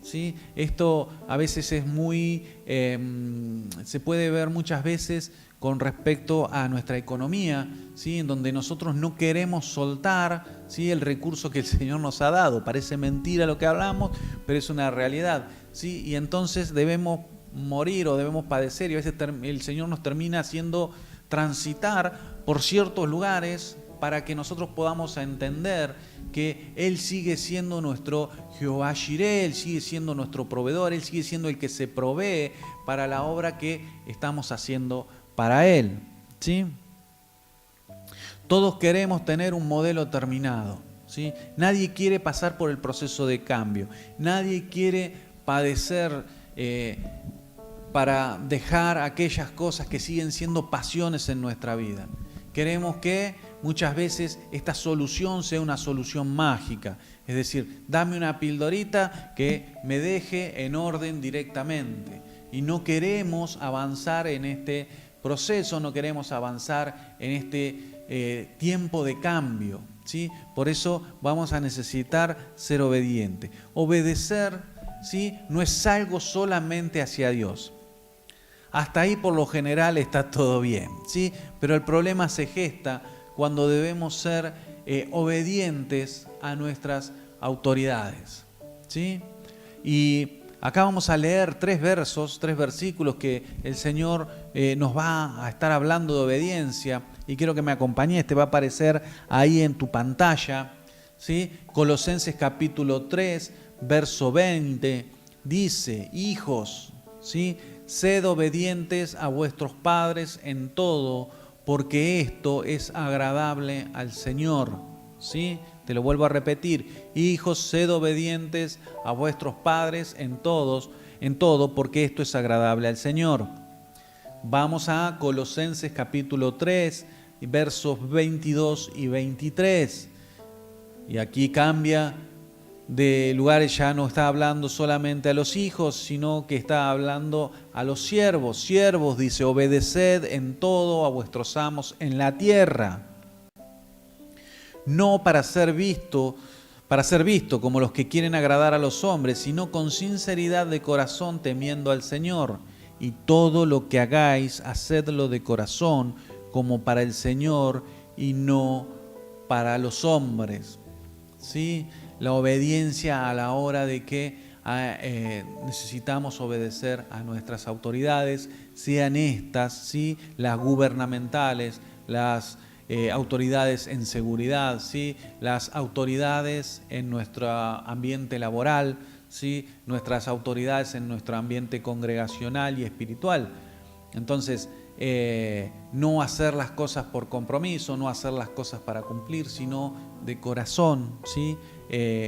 ¿sí? Esto a veces es muy, se puede ver muchas veces con respecto a nuestra economía, ¿sí? En donde nosotros no queremos soltar, ¿sí? El recurso que el Señor nos ha dado. Parece mentira lo que hablamos, pero es una realidad, ¿sí? Y entonces debemos morir o debemos padecer, y a veces el Señor nos termina haciendo transitar por ciertos lugares para que nosotros podamos entender que Él sigue siendo nuestro Jehová Jireh, Él sigue siendo nuestro proveedor, Él sigue siendo el que se provee para la obra que estamos haciendo para Él, ¿sí? Todos queremos tener un modelo terminado, ¿sí? Nadie quiere pasar por el proceso de cambio, nadie quiere padecer para dejar aquellas cosas que siguen siendo pasiones en nuestra vida. Queremos que muchas veces esta solución sea una solución mágica, es decir, dame una pildorita que me deje en orden directamente. Y no queremos avanzar en este proceso, no queremos avanzar en este tiempo de cambio, ¿sí? Por eso vamos a necesitar ser obedientes. Obedecer, ¿sí? No es algo solamente hacia Dios. Hasta ahí por lo general está todo bien, ¿sí? Pero el problema se gesta cuando debemos ser obedientes a nuestras autoridades, ¿sí? Y acá vamos a leer 3 versículos que el Señor nos va a estar hablando de obediencia, y quiero que me acompañes. Te va a aparecer ahí en tu pantalla, ¿sí? Colosenses capítulo 3, verso 20, dice: hijos, ¿sí? Sed obedientes a vuestros padres en todo, porque esto es agradable al Señor, ¿sí? Te lo vuelvo a repetir: hijos, sed obedientes a vuestros padres en todo, porque esto es agradable al Señor. Vamos a Colosenses capítulo 3, versos 22 y 23. Y aquí cambia de lugares, ya no está hablando solamente a los hijos, sino que está hablando a los siervos. Siervos, dice, obedeced en todo a vuestros amos en la tierra, no para ser visto como los que quieren agradar a los hombres, sino con sinceridad de corazón, temiendo al Señor. Y todo lo que hagáis, hacedlo de corazón, como para el Señor y no para los hombres, ¿sí? La obediencia a la hora de que necesitamos obedecer a nuestras autoridades, sean estas, ¿sí? Las gubernamentales, las autoridades en seguridad, ¿sí? Las autoridades en nuestro ambiente laboral, ¿sí? Nuestras autoridades en nuestro ambiente congregacional y espiritual. Entonces, no hacer las cosas por compromiso, no hacer las cosas para cumplir, sino de corazón, ¿sí?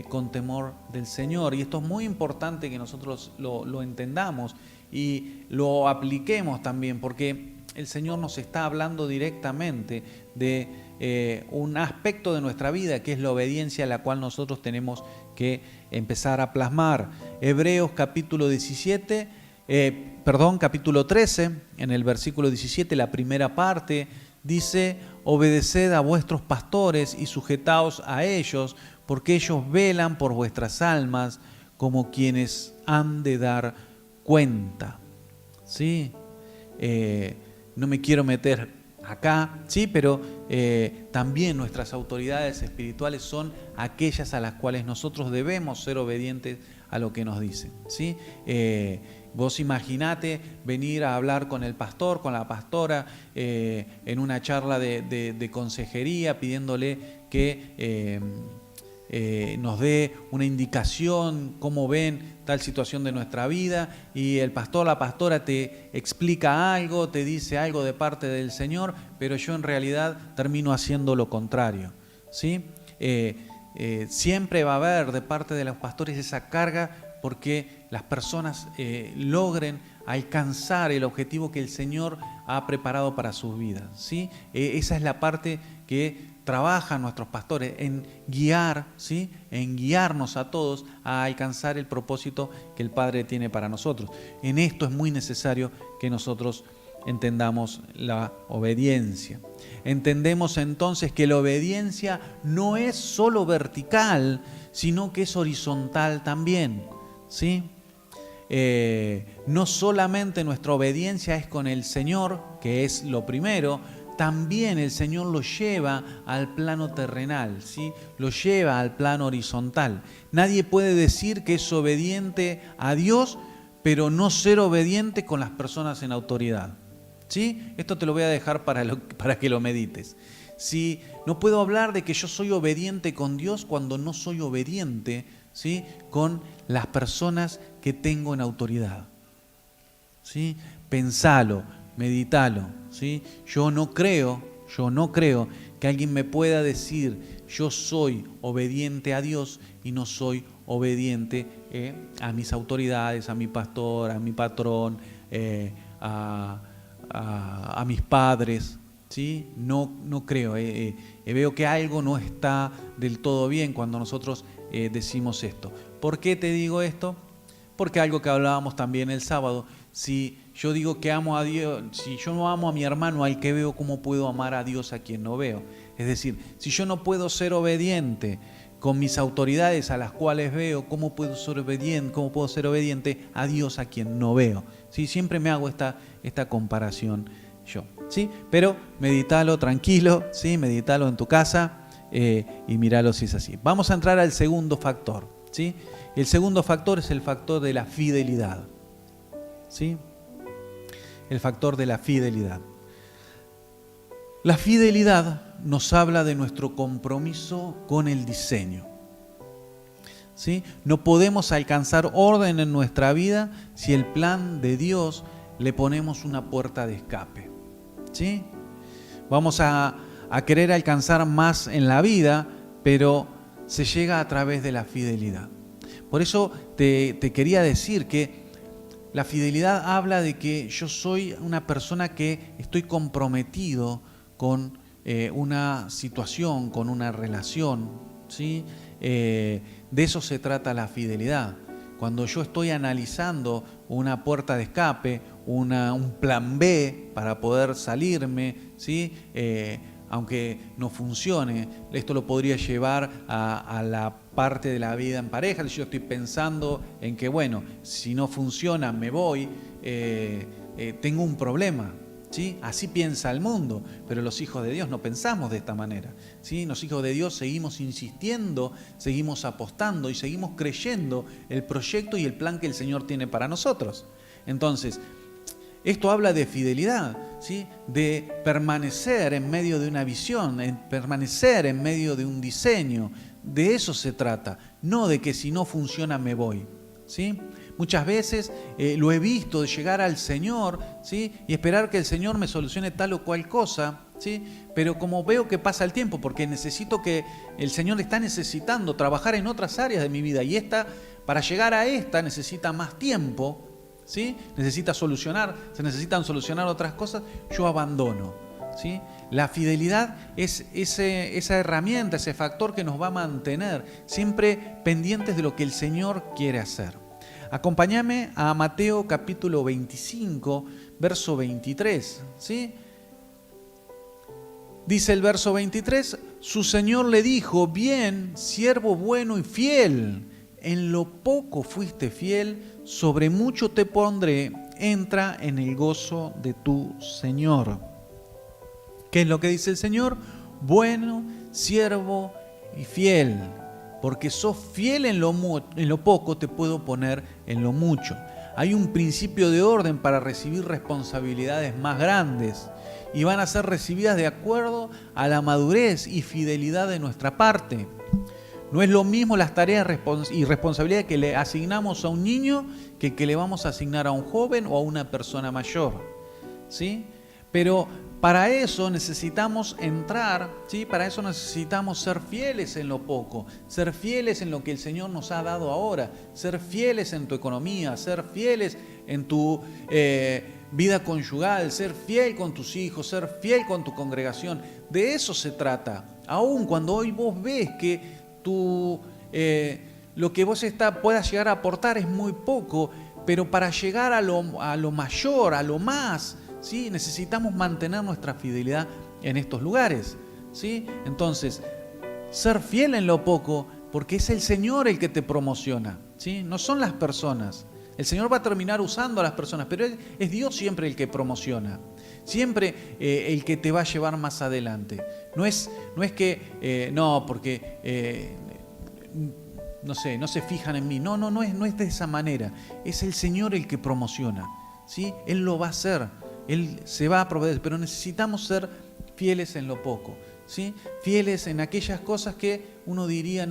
Con temor del Señor. Y esto es muy importante que nosotros lo entendamos y lo apliquemos también, porque el Señor nos está hablando directamente de un aspecto de nuestra vida, que es la obediencia, a la cual nosotros tenemos que empezar a plasmar. Hebreos capítulo 13, en el versículo 17, la primera parte, dice: obedeced a vuestros pastores y sujetaos a ellos, porque ellos velan por vuestras almas como quienes han de dar cuenta, ¿sí? No me quiero meter acá, ¿sí? Pero también nuestras autoridades espirituales son aquellas a las cuales nosotros debemos ser obedientes a lo que nos dicen, ¿sí? Vos imaginate venir a hablar con el pastor, con la pastora, en una charla de consejería, pidiéndole que nos dé una indicación, cómo ven tal situación de nuestra vida, y el pastor, la pastora te explica algo, te dice algo de parte del Señor, pero yo en realidad termino haciendo lo contrario, ¿sí? Siempre va a haber de parte de los pastores esa carga porque las personas logren alcanzar el objetivo que el Señor ha preparado para sus vidas, ¿sí? Esa es la parte que trabajan nuestros pastores, en guiar, ¿sí? En guiarnos a todos a alcanzar el propósito que el Padre tiene para nosotros. En esto es muy necesario que nosotros entendamos la obediencia. Entendemos entonces que la obediencia no es solo vertical, sino que es horizontal también, ¿sí? No solamente nuestra obediencia es con el Señor, que es lo primero, también el Señor lo lleva al plano terrenal, ¿sí? Lo lleva al plano horizontal. Nadie puede decir que es obediente a Dios, pero no ser obediente con las personas en autoridad, ¿sí? Esto te lo voy a dejar para que lo medites. Si no puedo hablar de que yo soy obediente con Dios cuando no soy obediente, ¿sí?, con las personas que tengo en autoridad, ¿sí? Pensalo, meditalo, ¿sí? Yo no creo que alguien me pueda decir yo soy obediente a Dios y no soy obediente a mis autoridades, a mi pastor, a mi patrón, a mis padres, ¿sí? No creo. Veo que algo no está del todo bien cuando nosotros decimos esto. ¿Por qué te digo esto? Porque algo que hablábamos también el sábado, si yo digo que amo a Dios, si yo no amo a mi hermano al que veo, ¿cómo puedo amar a Dios a quien no veo? Es decir, si yo no puedo ser obediente con mis autoridades a las cuales veo, ¿cómo puedo ser obediente a Dios a quien no veo? ¿Sí? Siempre me hago esta comparación yo, ¿sí? Pero meditalo tranquilo, ¿sí? Meditalo en tu casa y míralo si es así. Vamos a entrar al segundo factor, ¿sí? El segundo factor es el factor de la fidelidad, ¿sí? El factor de la fidelidad. La fidelidad nos habla de nuestro compromiso con el diseño, ¿sí? No podemos alcanzar orden en nuestra vida si el plan de Dios le ponemos una puerta de escape, ¿sí? Vamos a querer alcanzar más en la vida, pero se llega a través de la fidelidad. Por eso te quería decir que la fidelidad habla de que yo soy una persona que estoy comprometido con una situación, con una relación, ¿sí? De eso se trata la fidelidad. Cuando yo estoy analizando una puerta de escape, un plan B para poder salirme, ¿sí? Aunque no funcione, esto lo podría llevar a la parte de la vida en pareja. Yo estoy pensando en que, bueno, si no funciona, me voy, tengo un problema, ¿sí? Así piensa el mundo, pero los hijos de Dios no pensamos de esta manera, ¿sí? Los hijos de Dios seguimos insistiendo, seguimos apostando y seguimos creyendo el proyecto y el plan que el Señor tiene para nosotros. Entonces, esto habla de fidelidad, ¿sí? De permanecer en medio de una visión, permanecer en medio de un diseño. De eso se trata, no de que si no funciona me voy, ¿sí? Muchas veces lo he visto de llegar al Señor, ¿sí? Y esperar que el Señor me solucione tal o cual cosa, ¿sí? Pero como veo que pasa el tiempo, porque necesito que el Señor está necesitando trabajar en otras áreas de mi vida y para llegar a esta necesita más tiempo, ¿sí? Se necesitan solucionar otras cosas, yo abandono, ¿sí? La fidelidad es esa herramienta, ese factor que nos va a mantener siempre pendientes de lo que el Señor quiere hacer. Acompáñame a Mateo capítulo 25, verso 23, ¿sí? Dice el verso 23, su Señor le dijo, bien, siervo bueno y fiel, en lo poco fuiste fiel, sobre mucho te pondré, entra en el gozo de tu Señor. ¿Qué es lo que dice el Señor? Bueno, siervo y fiel, porque sos fiel en lo poco, te puedo poner en lo mucho. Hay un principio de orden para recibir responsabilidades más grandes y van a ser recibidas de acuerdo a la madurez y fidelidad de nuestra parte. No es lo mismo las tareas y responsabilidades que le asignamos a un niño que le vamos a asignar a un joven o a una persona mayor, ¿sí? Pero para eso necesitamos entrar, ¿sí? Para eso necesitamos ser fieles en lo poco, ser fieles en lo que el Señor nos ha dado ahora, ser fieles en tu economía, ser fieles en tu vida conyugal, ser fiel con tus hijos, ser fiel con tu congregación. De eso se trata. Aun cuando hoy vos ves que lo que vos puedas llegar a aportar es muy poco, pero para llegar a lo mayor, a lo más, ¿sí? Necesitamos mantener nuestra fidelidad en estos lugares, ¿sí? Entonces, ser fiel en lo poco porque es el Señor el que te promociona, ¿sí? No son las personas. El Señor va a terminar usando a las personas, pero es Dios siempre el que promociona, siempre el que te va a llevar más adelante. No es que, porque no sé, no se fijan en mí. No es de esa manera. Es el Señor el que promociona, ¿sí? Él lo va a hacer, Él se va a proveer, pero necesitamos ser fieles en lo poco, ¿sí? Fieles en aquellas cosas que uno diría,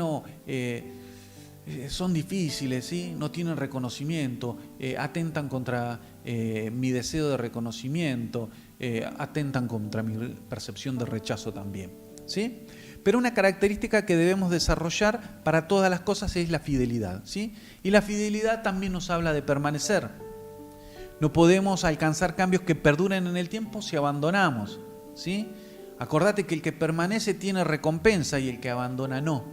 son difíciles, ¿sí? No tienen reconocimiento, atentan contra mi deseo de reconocimiento, atentan contra mi percepción de rechazo también, ¿sí? Pero una característica que debemos desarrollar para todas las cosas es la fidelidad, ¿sí? Y la fidelidad también nos habla de permanecer. No podemos alcanzar cambios que perduren en el tiempo si abandonamos, ¿sí? Acordate que el que permanece tiene recompensa y el que abandona no.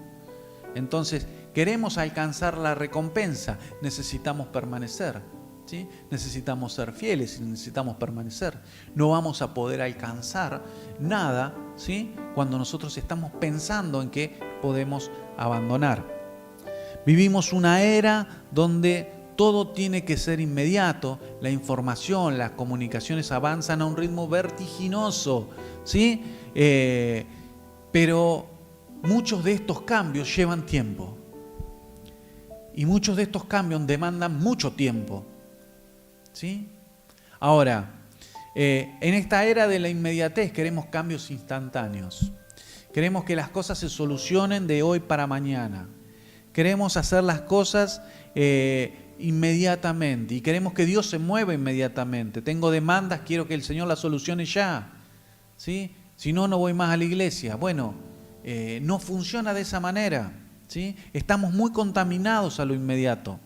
Entonces, queremos alcanzar la recompensa, necesitamos permanecer, ¿sí? Necesitamos ser fieles y necesitamos permanecer. No vamos a poder alcanzar nada, ¿sí? Cuando nosotros estamos pensando en que podemos abandonar. Vivimos una era donde todo tiene que ser inmediato, la información, las comunicaciones avanzan a un ritmo vertiginoso, ¿sí? Pero muchos de estos cambios llevan tiempo. Y muchos de estos cambios demandan mucho tiempo, ¿sí? Ahora, en esta era de la inmediatez queremos cambios instantáneos. Queremos que las cosas se solucionen de hoy para mañana. Queremos hacer las cosas inmediatamente y queremos que Dios se mueva inmediatamente. Tengo demandas, quiero que el Señor las solucione ya, ¿sí? Si no, no voy más a la iglesia. Bueno, no funciona de esa manera, ¿sí? Estamos muy contaminados a lo inmediato,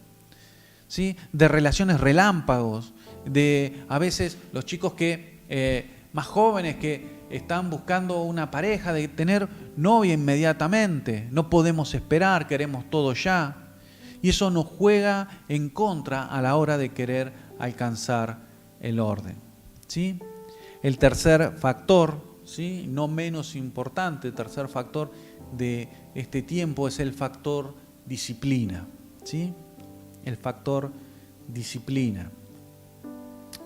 ¿sí? De relaciones relámpagos, de a veces los chicos más jóvenes que están buscando una pareja, de tener novia inmediatamente. No podemos esperar, queremos todo ya. Y eso nos juega en contra a la hora de querer alcanzar el orden, ¿sí? El tercer factor, ¿sí? No menos importante, el tercer factor de este tiempo es el factor disciplina, ¿sí? El factor disciplina.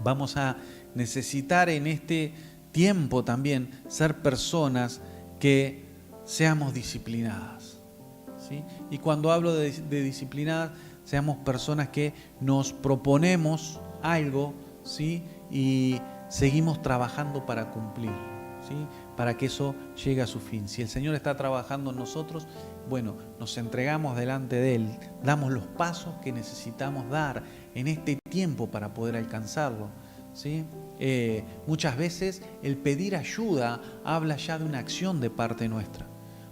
Vamos a necesitar en este tiempo también ser personas que seamos disciplinadas, ¿sí? Y cuando hablo de disciplinadas, seamos personas que nos proponemos algo, ¿sí? Y seguimos trabajando para cumplir, ¿sí? Para que eso llegue a su fin. Si el Señor está trabajando en nosotros, bueno, nos entregamos delante de Él, damos los pasos que necesitamos dar en este tiempo para poder alcanzarlo, ¿sí? Muchas veces el pedir ayuda habla ya de una acción de parte nuestra.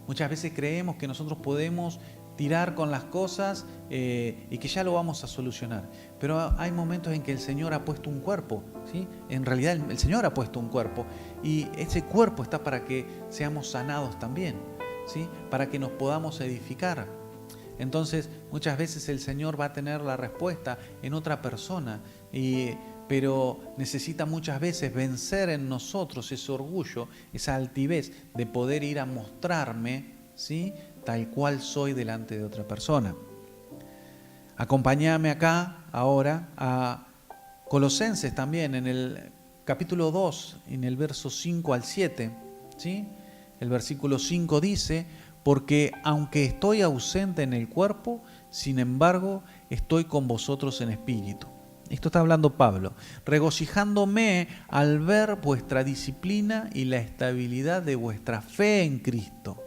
Muchas veces creemos que nosotros podemos tirar con las cosas y que ya lo vamos a solucionar. Pero hay momentos en que el Señor ha puesto un cuerpo, ¿sí? En realidad el Señor ha puesto un cuerpo y ese cuerpo está para que seamos sanados también, ¿sí? Para que nos podamos edificar. Entonces muchas veces el Señor va a tener la respuesta en otra persona, pero necesita muchas veces vencer en nosotros ese orgullo, esa altivez de poder ir a mostrarme, ¿sí? Tal cual soy delante de otra persona. Acompáñame acá ahora a Colosenses también, en el capítulo 2, en el verso 5 al 7, ¿sí? El versículo 5 dice: porque aunque estoy ausente en el cuerpo, sin embargo estoy con vosotros en espíritu. Esto está hablando Pablo, regocijándome al ver vuestra disciplina y la estabilidad de vuestra fe en Cristo.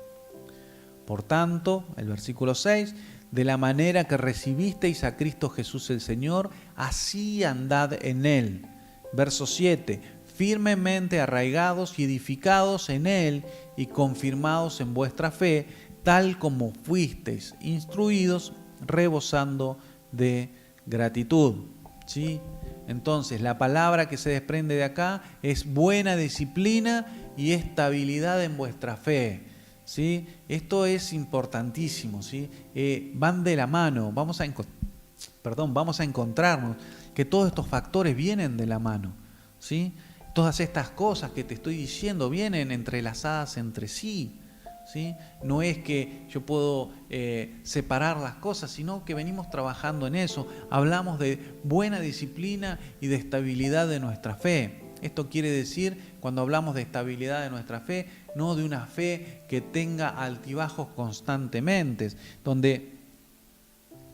Por tanto, el versículo 6, de la manera que recibisteis a Cristo Jesús el Señor, así andad en Él. Verso 7, firmemente arraigados y edificados en Él y confirmados en vuestra fe, tal como fuisteis instruidos, rebosando de gratitud. ¿Sí? Entonces, la palabra que se desprende de acá es buena disciplina y estabilidad en vuestra fe, ¿sí? Esto es importantísimo, ¿sí? Van de la mano. Vamos a encontrarnos que todos estos factores vienen de la mano, ¿sí? Todas estas cosas que te estoy diciendo vienen entrelazadas entre sí, ¿sí? No es que yo puedo separar las cosas, sino que venimos trabajando en eso. Hablamos de buena disciplina y de estabilidad de nuestra fe. Esto quiere decir, cuando hablamos de estabilidad de nuestra fe, no de una fe que tenga altibajos constantemente, donde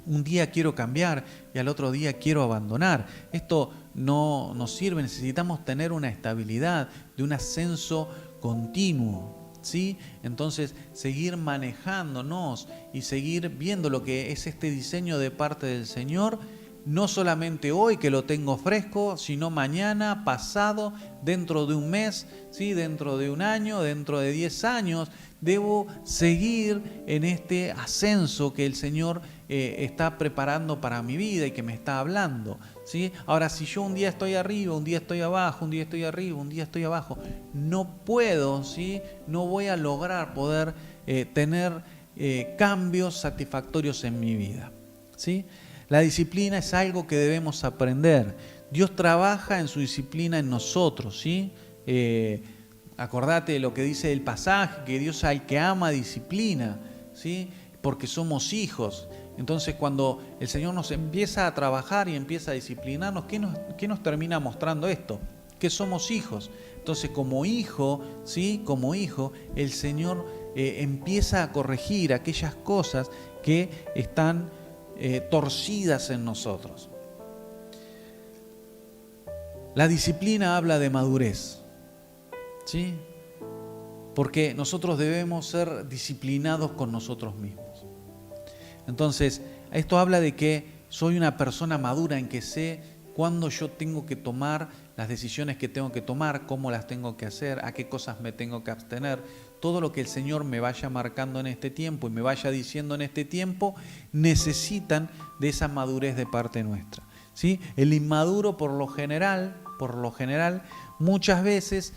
un día quiero cambiar y al otro día quiero abandonar. Esto no nos sirve, necesitamos tener una estabilidad, de un ascenso continuo, ¿sí? Entonces, seguir manejándonos y seguir viendo lo que es este diseño de parte del Señor, no solamente hoy que lo tengo fresco, sino mañana, pasado, dentro de un mes, ¿sí? Dentro de un año, dentro de 10 años. Debo seguir en este ascenso que el Señor está preparando para mi vida y que me está hablando, ¿sí? Ahora, si yo un día estoy arriba, un día estoy abajo, un día estoy arriba, un día estoy abajo, no puedo, ¿sí? No voy a lograr poder tener cambios satisfactorios en mi vida, ¿sí? La disciplina es algo que debemos aprender. Dios trabaja en su disciplina en nosotros, ¿sí? Acordate de lo que dice el pasaje, que Dios al que ama disciplina, ¿sí? Porque somos hijos. Entonces, cuando el Señor nos empieza a trabajar y empieza a disciplinarnos, ¿qué nos termina mostrando esto? Que somos hijos. Entonces, como hijo, ¿sí? Como hijo, el Señor empieza a corregir aquellas cosas que están torcidas en nosotros. La disciplina habla de madurez, ¿sí? Porque nosotros debemos ser disciplinados con nosotros mismos. Entonces, esto habla de que soy una persona madura en que sé cuándo yo tengo que tomar las decisiones que tengo que tomar, cómo las tengo que hacer, a qué cosas me tengo que abstener. Todo lo que el Señor me vaya marcando en este tiempo y me vaya diciendo en este tiempo, necesitan de esa madurez de parte nuestra, ¿sí? El inmaduro por lo general, muchas veces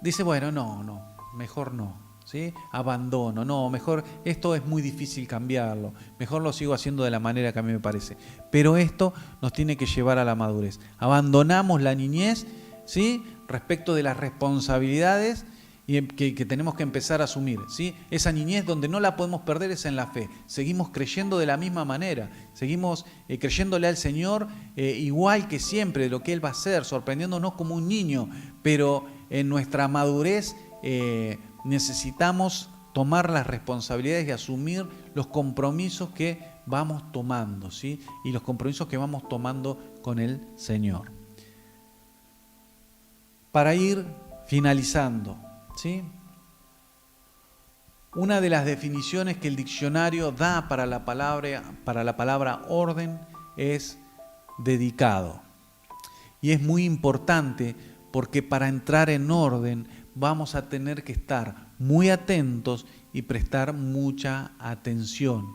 dice, bueno, no, mejor no. ¿Sí? Abandono, no, mejor esto es muy difícil cambiarlo, mejor lo sigo haciendo de la manera que a mí me parece. Pero esto nos tiene que llevar a la madurez. Abandonamos la niñez, ¿sí? Respecto de las responsabilidades que tenemos que empezar a asumir, ¿sí? Esa niñez donde no la podemos perder es en la fe. Seguimos creyendo de la misma manera, seguimos creyéndole al Señor igual que siempre, de lo que Él va a hacer, sorprendiéndonos como un niño, pero en nuestra madurez necesitamos tomar las responsabilidades y asumir los compromisos que vamos tomando, ¿sí? Y los compromisos que vamos tomando con el Señor. Para ir finalizando, ¿sí? Una de las definiciones que el diccionario da para la palabra orden es dedicado. Y es muy importante porque para entrar en orden vamos a tener que estar muy atentos y prestar mucha atención,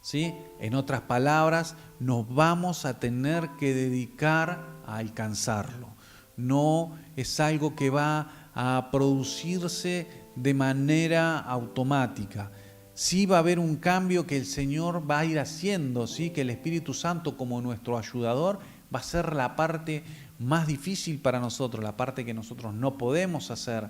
¿sí? En otras palabras, nos vamos a tener que dedicar a alcanzarlo. No es algo que va a producirse de manera automática. Sí va a haber un cambio que el Señor va a ir haciendo, ¿sí? Que el Espíritu Santo, como nuestro ayudador, va a ser la parte más difícil para nosotros, la parte que nosotros no podemos hacer.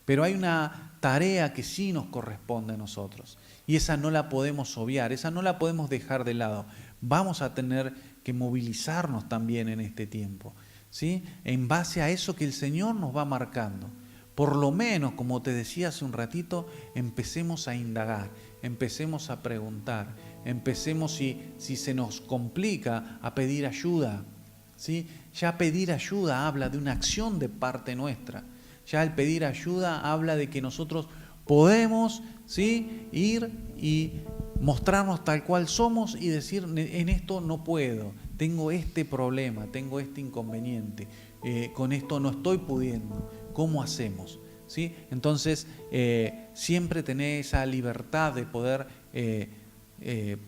Pero hay una tarea que sí nos corresponde a nosotros y esa no la podemos obviar, esa no la podemos dejar de lado. Vamos a tener que movilizarnos también en este tiempo, ¿sí? En base a eso que el Señor nos va marcando. Por lo menos, como te decía hace un ratito, empecemos a indagar, empecemos a preguntar, empecemos si se nos complica a pedir ayuda, ¿sí? Ya pedir ayuda habla de una acción de parte nuestra. Ya el pedir ayuda habla de que nosotros podemos, ¿sí? Ir y mostrarnos tal cual somos y decir, en esto no puedo, tengo este problema, tengo este inconveniente, con esto no estoy pudiendo, ¿cómo hacemos? ¿Sí? Entonces, siempre tener esa libertad de poder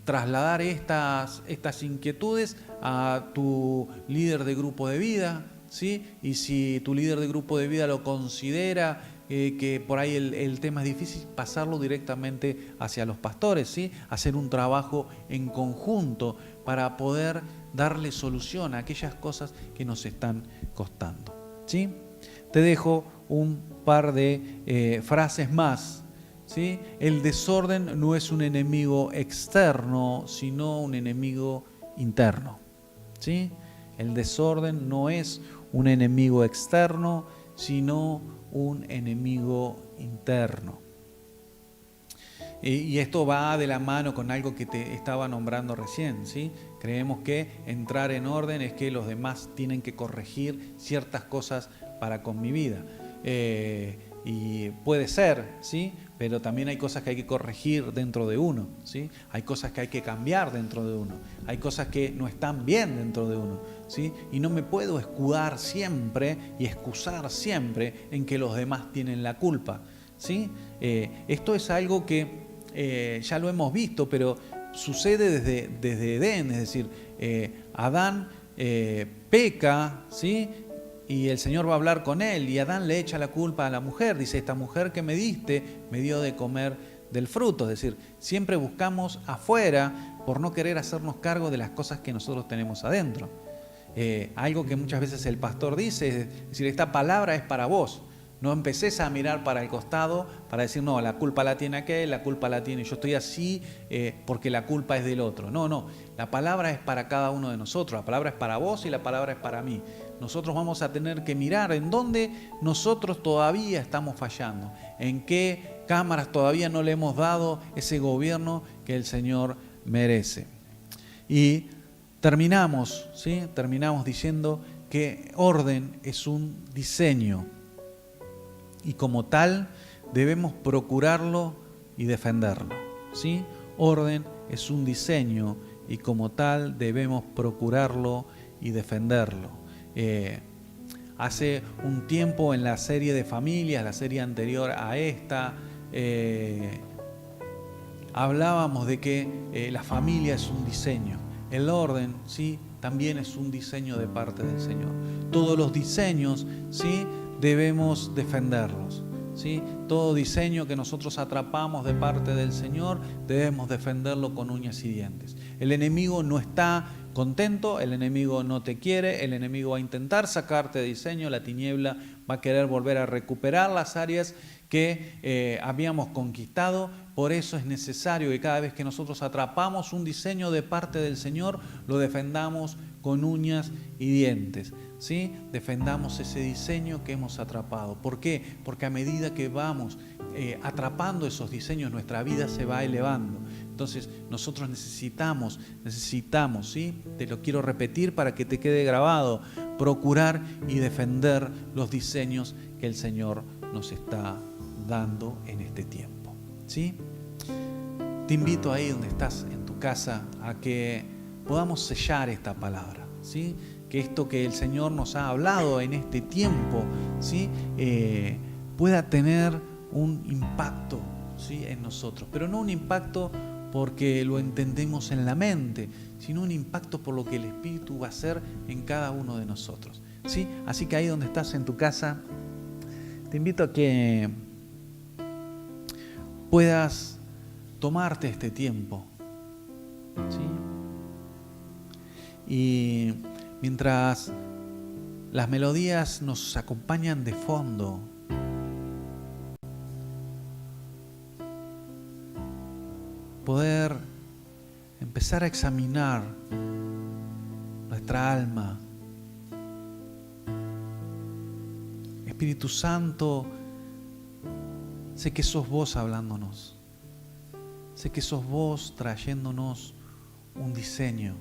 trasladar estas inquietudes a tu líder de grupo de vida, ¿sí? Y si tu líder de grupo de vida lo considera que por ahí el tema es difícil, pasarlo directamente hacia los pastores, ¿sí? Hacer un trabajo en conjunto para poder darle solución a aquellas cosas que nos están costando, ¿sí? Te dejo un par de frases más, ¿sí? El desorden no es un enemigo externo, sino un enemigo interno, ¿sí? El desorden no es un enemigo externo, sino un enemigo interno. Y esto va de la mano con algo que te estaba nombrando recién, ¿sí? Creemos que entrar en orden es que los demás tienen que corregir ciertas cosas para con mi vida. Y puede ser, ¿sí? Pero también hay cosas que hay que corregir dentro de uno, ¿sí? Hay cosas que hay que cambiar dentro de uno. Hay cosas que no están bien dentro de uno, ¿sí? Y no me puedo escudar siempre y excusar siempre en que los demás tienen la culpa, ¿sí? Esto es algo que ya lo hemos visto, pero sucede desde Edén, es decir, Adán peca, ¿sí? Y el Señor va a hablar con él y Adán le echa la culpa a la mujer. Dice, esta mujer que me diste me dio de comer del fruto. Es decir, siempre buscamos afuera por no querer hacernos cargo de las cosas que nosotros tenemos adentro. Algo que muchas veces el pastor dice, es decir, esta palabra es para vos. No empecés a mirar para el costado para decir, no, la culpa la tiene aquel, la culpa la tiene, yo estoy así porque la culpa es del otro. No, la palabra es para cada uno de nosotros, la palabra es para vos y la palabra es para mí. Nosotros vamos a tener que mirar en dónde nosotros todavía estamos fallando, en qué cámaras todavía no le hemos dado ese gobierno que el Señor merece. Y terminamos, ¿sí? Terminamos diciendo que orden es un diseño. Y como tal debemos procurarlo y defenderlo, ¿sí? Orden es un diseño y como tal debemos procurarlo y defenderlo. Hace un tiempo en la serie de familias, la serie anterior a esta, hablábamos de que la familia es un diseño. El orden, ¿sí? También es un diseño de parte del Señor. Todos los diseños, ¿sí? Debemos defenderlos, ¿sí? Todo diseño que nosotros atrapamos de parte del Señor debemos defenderlo con uñas y dientes. El enemigo no está contento, el enemigo no te quiere, el enemigo va a intentar sacarte de diseño, la tiniebla va a querer volver a recuperar las áreas que habíamos conquistado. Por eso es necesario que cada vez que nosotros atrapamos un diseño de parte del Señor, lo defendamos con uñas y dientes, ¿sí? Defendamos ese diseño que hemos atrapado. ¿Por qué? Porque a medida que vamos atrapando esos diseños, nuestra vida se va elevando. Entonces nosotros necesitamos, ¿sí? Te lo quiero repetir para que te quede grabado, procurar y defender los diseños que el Señor nos está dando en este tiempo, ¿sí? Te invito ahí donde estás en tu casa a que podamos sellar esta palabra, ¿sí? Que esto que el Señor nos ha hablado en este tiempo, ¿sí? Pueda tener un impacto, ¿sí? En nosotros, pero no un impacto porque lo entendemos en la mente, sino un impacto por lo que el Espíritu va a hacer en cada uno de nosotros, ¿sí? Así que ahí donde estás en tu casa, te invito a que puedas tomarte este tiempo, ¿sí? Y mientras las melodías nos acompañan de fondo, poder empezar a examinar nuestra alma. Espíritu Santo, sé que sos vos hablándonos, sé que sos vos trayéndonos un diseño.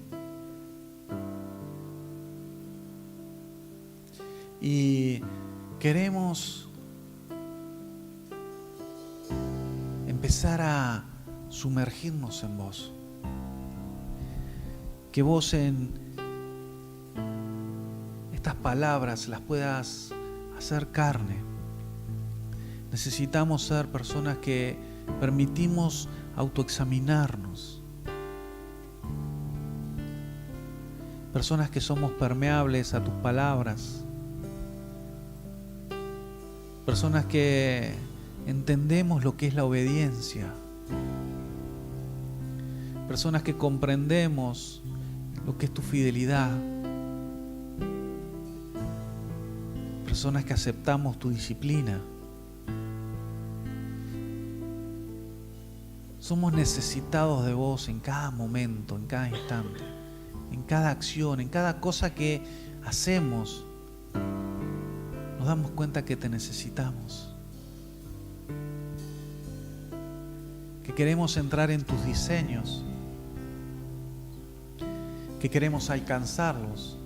Y queremos empezar a sumergirnos en vos. Que vos en estas palabras las puedas hacer carne. Necesitamos ser personas que permitimos autoexaminarnos. Personas que somos permeables a tus palabras. Personas que entendemos lo que es la obediencia. Personas que comprendemos lo que es tu fidelidad. Personas que aceptamos tu disciplina. Somos necesitados de vos en cada momento, en cada instante, en cada acción, en cada cosa que hacemos. Nos damos cuenta que te necesitamos, que queremos entrar en tus diseños, que queremos alcanzarlos.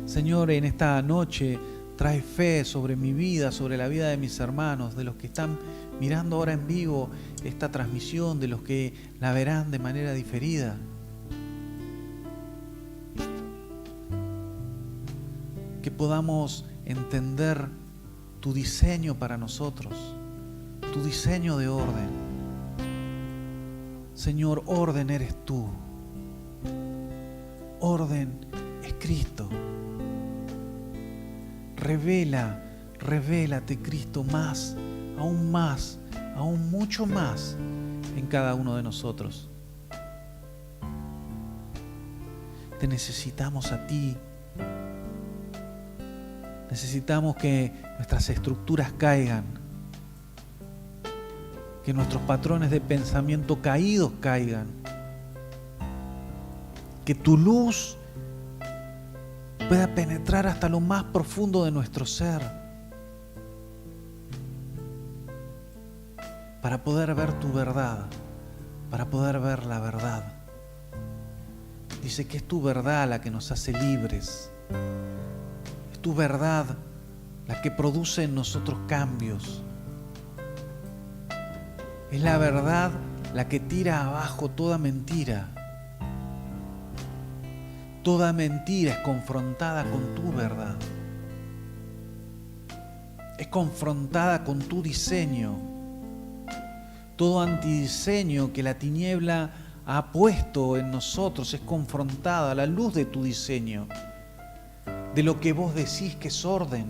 Señor, en esta noche trae fe sobre mi vida, sobre la vida de mis hermanos, de los que están mirando ahora en vivo esta transmisión, de los que la verán de manera diferida. Que podamos entender tu diseño para nosotros, tu diseño de orden. Señor, orden eres tú. Orden es Cristo. Revélate, Cristo, aún mucho más en cada uno de nosotros. Te necesitamos a ti. Necesitamos que nuestras estructuras caigan, que nuestros patrones de pensamiento caídos caigan, que tu luz pueda penetrar hasta lo más profundo de nuestro ser, para poder ver tu verdad, para poder ver la verdad. Dice que es tu verdad la que nos hace libres, es tu verdad la que produce en nosotros cambios, es la verdad la que tira abajo toda mentira. Toda mentira es confrontada con tu verdad. Es confrontada con tu diseño. Todo antidiseño que la tiniebla ha puesto en nosotros es confrontado a la luz de tu diseño, de lo que vos decís que es orden.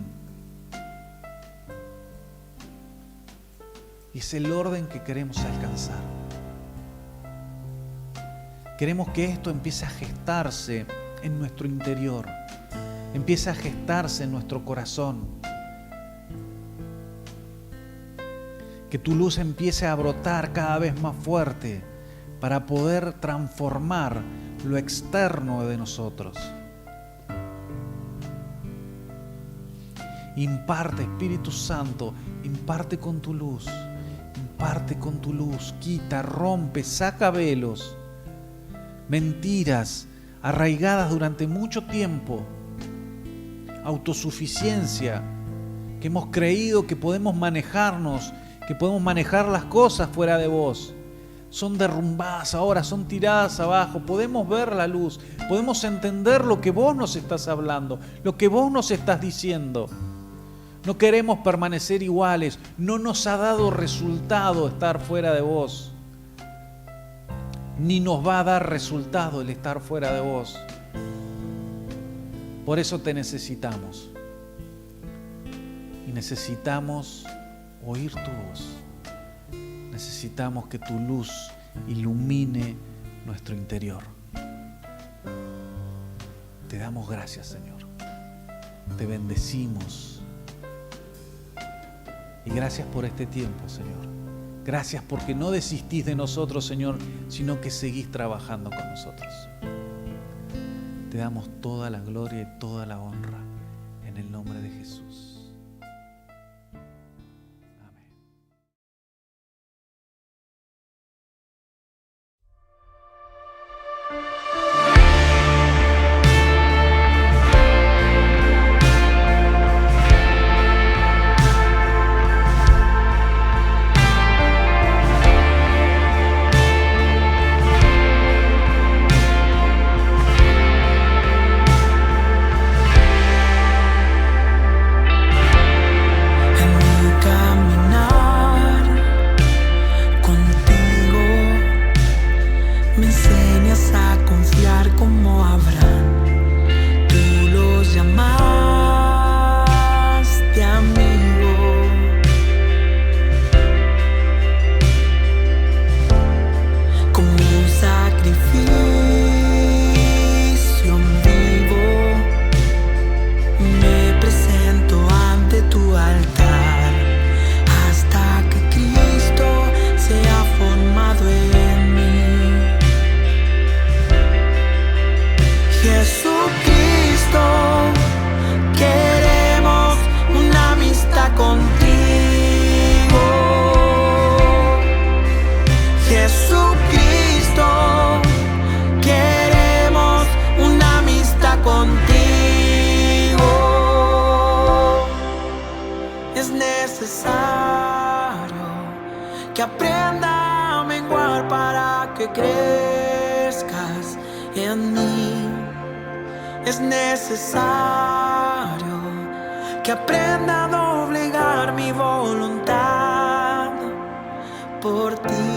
Y es el orden que queremos alcanzar. Queremos que esto empiece a gestarse en nuestro interior, empiece a gestarse en nuestro corazón. Que tu luz empiece a brotar cada vez más fuerte para poder transformar lo externo de nosotros. Imparte, Espíritu Santo, imparte con tu luz, quita, rompe, saca velos, mentiras arraigadas durante mucho tiempo, autosuficiencia, que hemos creído que podemos manejarnos, que podemos manejar las cosas fuera de vos. Son derrumbadas ahora, son tiradas abajo, podemos ver la luz, podemos entender lo que vos nos estás hablando, lo que vos nos estás diciendo. No queremos permanecer iguales, no nos ha dado resultado estar fuera de vos. Ni nos va a dar resultado el estar fuera de vos. Por eso te necesitamos. Y necesitamos oír tu voz. Necesitamos que tu luz ilumine nuestro interior. Te damos gracias, Señor. Te bendecimos. Y gracias por este tiempo, Señor. Gracias porque no desistís de nosotros, Señor, sino que seguís trabajando con nosotros. Te damos toda la gloria y toda la honra en el nombre de Jesús.
para que crezcas en mí. Es necesario que aprenda a doblegar mi voluntad por ti.